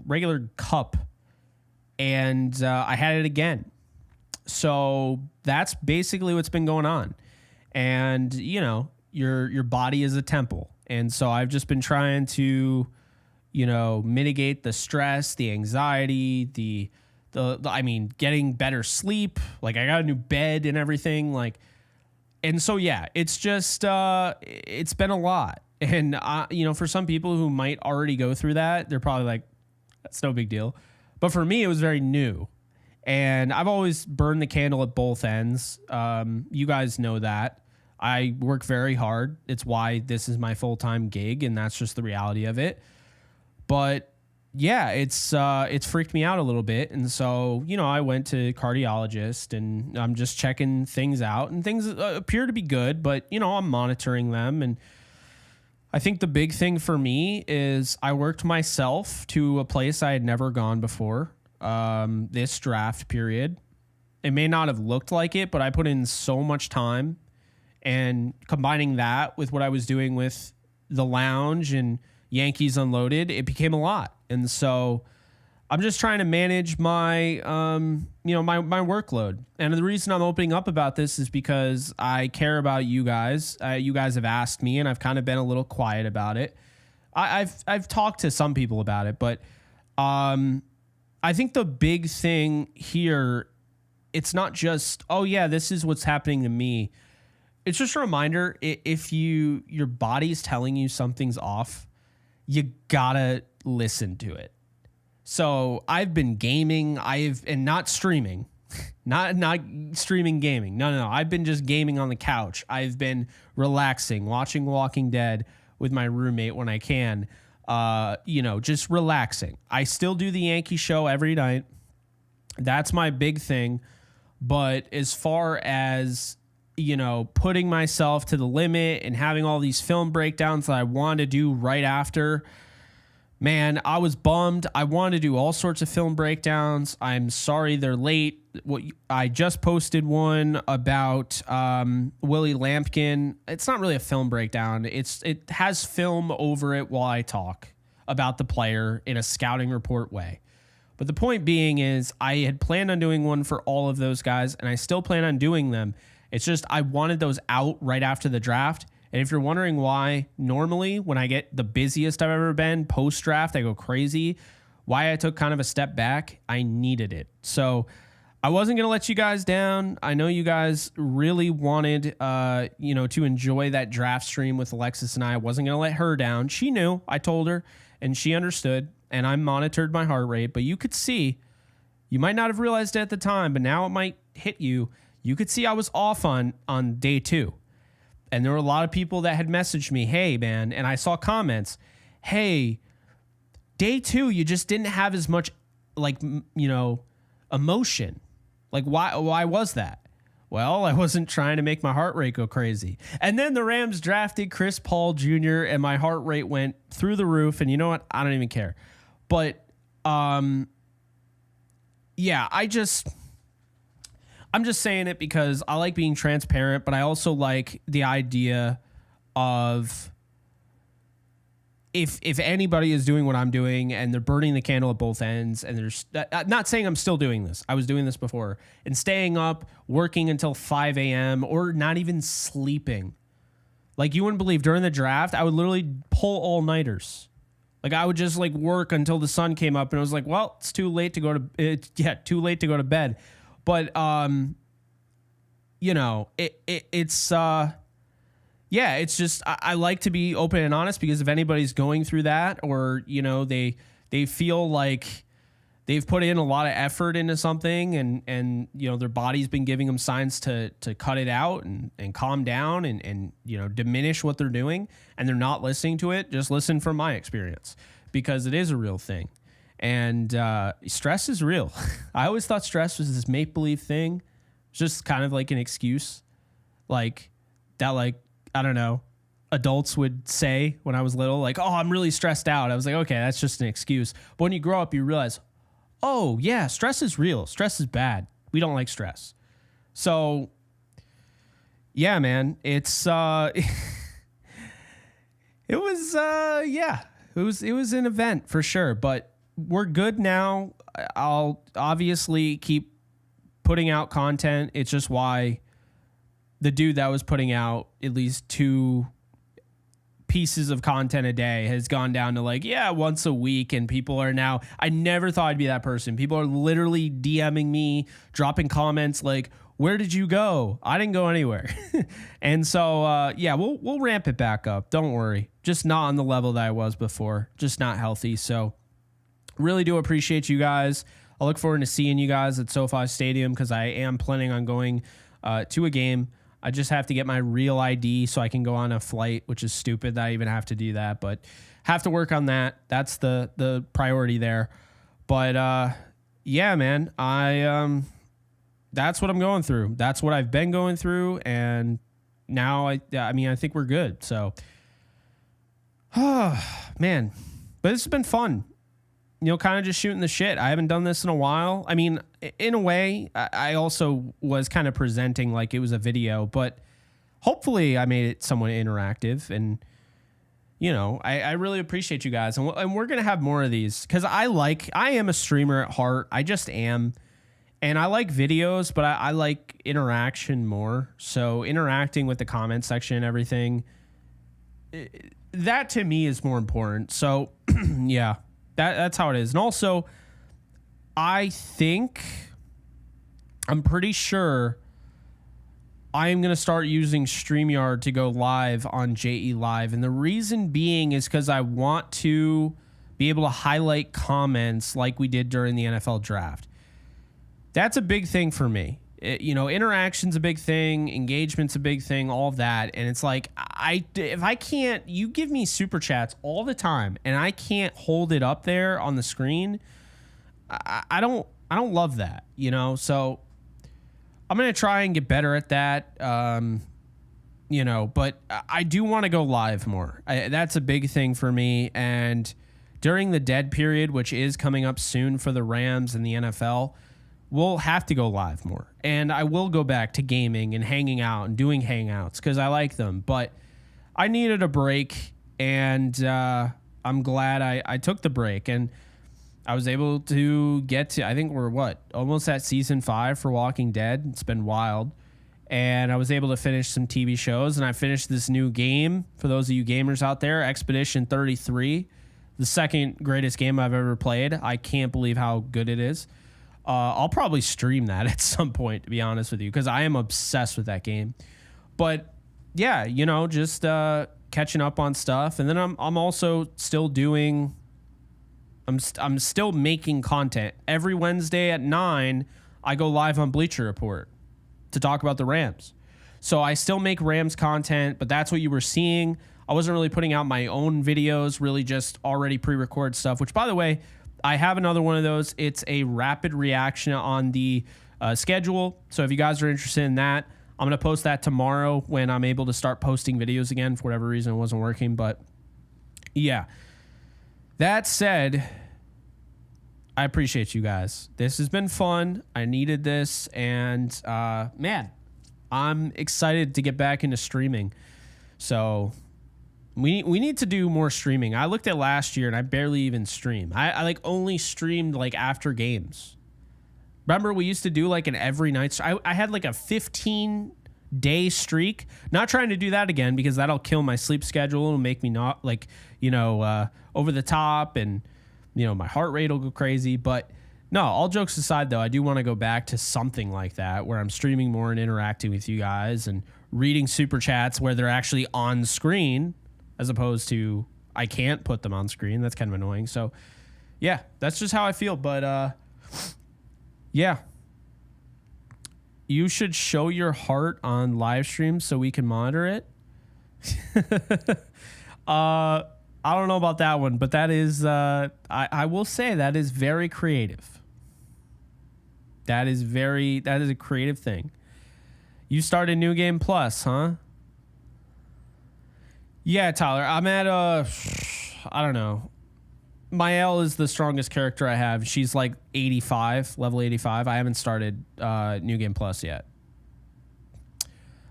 [SPEAKER 1] regular cup. And I had it again. So that's basically what's been going on. And, your body is a temple. And so I've just been trying to, mitigate the stress, the anxiety, the getting better sleep. Like I got a new bed and everything. And so, yeah, it's just, it's been a lot. And, for some people who might already go through that, they're probably like, that's no big deal. But for me, it was very new. And I've always burned the candle at both ends. You guys know that. I work very hard. It's why this is my full-time gig, and that's just the reality of it. But yeah, it's freaked me out a little bit. And so, I went to cardiologist and I'm just checking things out, and things appear to be good, but I'm monitoring them. And I think the big thing for me is I worked myself to a place I had never gone before. This draft period. It may not have looked like it, but I put in so much time, and combining that with what I was doing with the lounge and Yankees Unloaded, it became a lot. And so I'm just trying to manage my, my workload. And the reason I'm opening up about this is because I care about you guys. You guys have asked me, and I've kind of been a little quiet about it. I've talked to some people about it, but, I think the big thing here, it's not just, oh yeah, this is what's happening to me. It's just a reminder, if your body's telling you something's off, you gotta listen to it. So I've been gaming, and not streaming, not streaming gaming. No. I've been just gaming on the couch. I've been relaxing, watching Walking Dead with my roommate when I can. Just relaxing. I still do the Yankee show every night. That's my big thing. But as far as, putting myself to the limit and having all these film breakdowns that I want to do right after, man, I was bummed. I wanted to do all sorts of film breakdowns. I'm sorry they're late. I just posted one about Willie Lampkin. It's not really a film breakdown. It has film over it while I talk about the player in a scouting report way. But the point being is I had planned on doing one for all of those guys, and I still plan on doing them. It's just I wanted those out right after the draft. And if you're wondering why, normally when I get the busiest I've ever been post-draft, I go crazy. Why I took kind of a step back, I needed it. So I wasn't going to let you guys down. I know you guys really wanted, to enjoy that draft stream with Alexis and I. Wasn't going to let her down. She knew. I told her, and she understood. And I monitored my heart rate. But you could see, you might not have realized it at the time, but now it might hit you. You could see I was off on day 2. And there were a lot of people that had messaged me, hey, man, and I saw comments, hey, day 2, you just didn't have as much, emotion. Like, why was that? Well, I wasn't trying to make my heart rate go crazy. And then the Rams drafted Chris Paul Jr., and my heart rate went through the roof, and you know what? I don't even care. But, yeah, I'm just saying it because I like being transparent, but I also like the idea of if anybody is doing what I'm doing and they're burning the candle at both ends, and there's not saying I'm still doing this. I was doing this before, and staying up, working until 5 a.m. or not even sleeping. Like, you wouldn't believe, during the draft, I would literally pull all-nighters. Like, I would just work until the sun came up, and I was like, well, it's too late to go to bed. But, it's just, I like to be open and honest, because if anybody's going through that, or, they feel like they've put in a lot of effort into something, and you know, their body's been giving them signs to cut it out and calm down and you know, diminish what they're doing, and they're not listening to it. Just listen from my experience, because it is a real thing. And stress is real. I always thought stress was this make-believe thing. It's just kind of like an excuse, like that, like, I don't know, adults would say when I was little, like, oh, I'm really stressed out. I was like, okay, that's just an excuse. But when you grow up, you realize, oh, yeah, stress is real. Stress is bad. We don't like stress. So, yeah, man, it's, it was, yeah, it was an event for sure, but we're good now. I'll obviously keep putting out content. It's just why the dude that was putting out at least 2 pieces of content a day has gone down to like, yeah, once a week. And people are now, I never thought I'd be that person. People are literally DMing me, dropping comments like, where did you go? I didn't go anywhere. And so, yeah, we'll ramp it back up. Don't worry. Just not on the level that I was before. Just not healthy. So really do appreciate you guys. I look forward to seeing you guys at SoFi Stadium, because I am planning on going to a game. I just have to get my real ID so I can go on a flight, which is stupid that I even have to do that, but have to work on that. That's the priority there. But yeah, man, that's what I'm going through. That's what I've been going through, and now I mean, I think we're good. So, man, but this has been fun. You know, kind of just shooting the shit. I haven't done this in a while. I mean, in a way, I also was kind of presenting like it was a video, but hopefully I made it somewhat interactive. And, you know, I really appreciate you guys. And we're going to have more of these, because I am a streamer at heart. I just am. And I like videos, but I like interaction more. So interacting with the comment section and everything, that to me is more important. So, yeah. That's how it is. And also, I'm pretty sure I'm going to start using StreamYard to go live on JE Live. And the reason being is because I want to be able to highlight comments like we did during the NFL draft. That's a big thing for me. You know, interaction's a big thing, engagement's a big thing, all of that. And it's like, if I can't, you give me super chats all the time and I can't hold it up there on the screen, I don't love that, you know? So I'm going to try and get better at that. You know, but I do want to go live more. That's a big thing for me. And during the dead period, which is coming up soon for the Rams and the NFL, we'll have to go live more. And I will go back to gaming and hanging out and doing hangouts because I like them. But I needed a break, and I'm glad I took the break. And I was able to get to, I think we're almost at season 5 for Walking Dead. It's been wild. And I was able to finish some TV shows, and I finished this new game. For those of you gamers out there, Expedition 33, the second greatest game I've ever played. I can't believe how good it is. I'll probably stream that at some point, to be honest with you, because I am obsessed with that game. But yeah, you know, just catching up on stuff, and then I'm also still doing. I'm still making content every Wednesday at 9. I go live on Bleacher Report to talk about the Rams. So I still make Rams content, but that's what you were seeing. I wasn't really putting out my own videos, really just already pre-recorded stuff, which, by the way, I have another one of those. It's a rapid reaction on the schedule. So if you guys are interested in that, I'm going to post that tomorrow when I'm able to start posting videos again. For whatever reason, it wasn't working. But yeah, that said, I appreciate you guys. This has been fun. I needed this. And man, I'm excited to get back into streaming. So we need to do more streaming. I looked at last year and I barely even stream. I like only streamed like after games. Remember we used to do like an every night. I had like a 15-day streak. Not trying to do that again because that'll kill my sleep schedule. It'll make me not like, you know, over the top, and, you know, my heart rate will go crazy. But no, all jokes aside though, I do want to go back to something like that where I'm streaming more and interacting with you guys and reading super chats where they're actually on screen, as opposed to I can't put them on screen. That's kind of annoying. So yeah, that's just how I feel. But yeah, you should show your heart on live stream so we can monitor it. I don't know about that one, but that is I will say that is very creative. That is a creative thing. You started New Game Plus, huh? Yeah, Tyler, I'm at I don't know. Mael is the strongest character I have. She's like 85, level 85. I haven't started New Game Plus yet.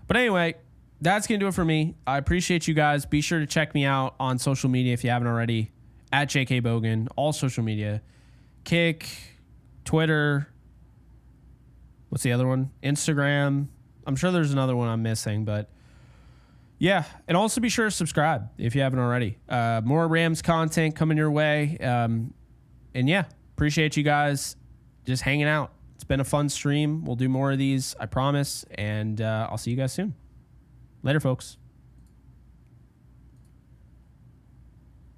[SPEAKER 1] But anyway, that's going to do it for me. I appreciate you guys. Be sure to check me out on social media if you haven't already. At JK Bogan, all social media. Kick, Twitter. What's the other one? Instagram. I'm sure there's another one I'm missing, but yeah. And also be sure to subscribe if you haven't already. More Rams content coming your way. And yeah, appreciate you guys just hanging out. It's been a fun stream. We'll do more of these, I promise. And I'll see you guys soon. Later, folks.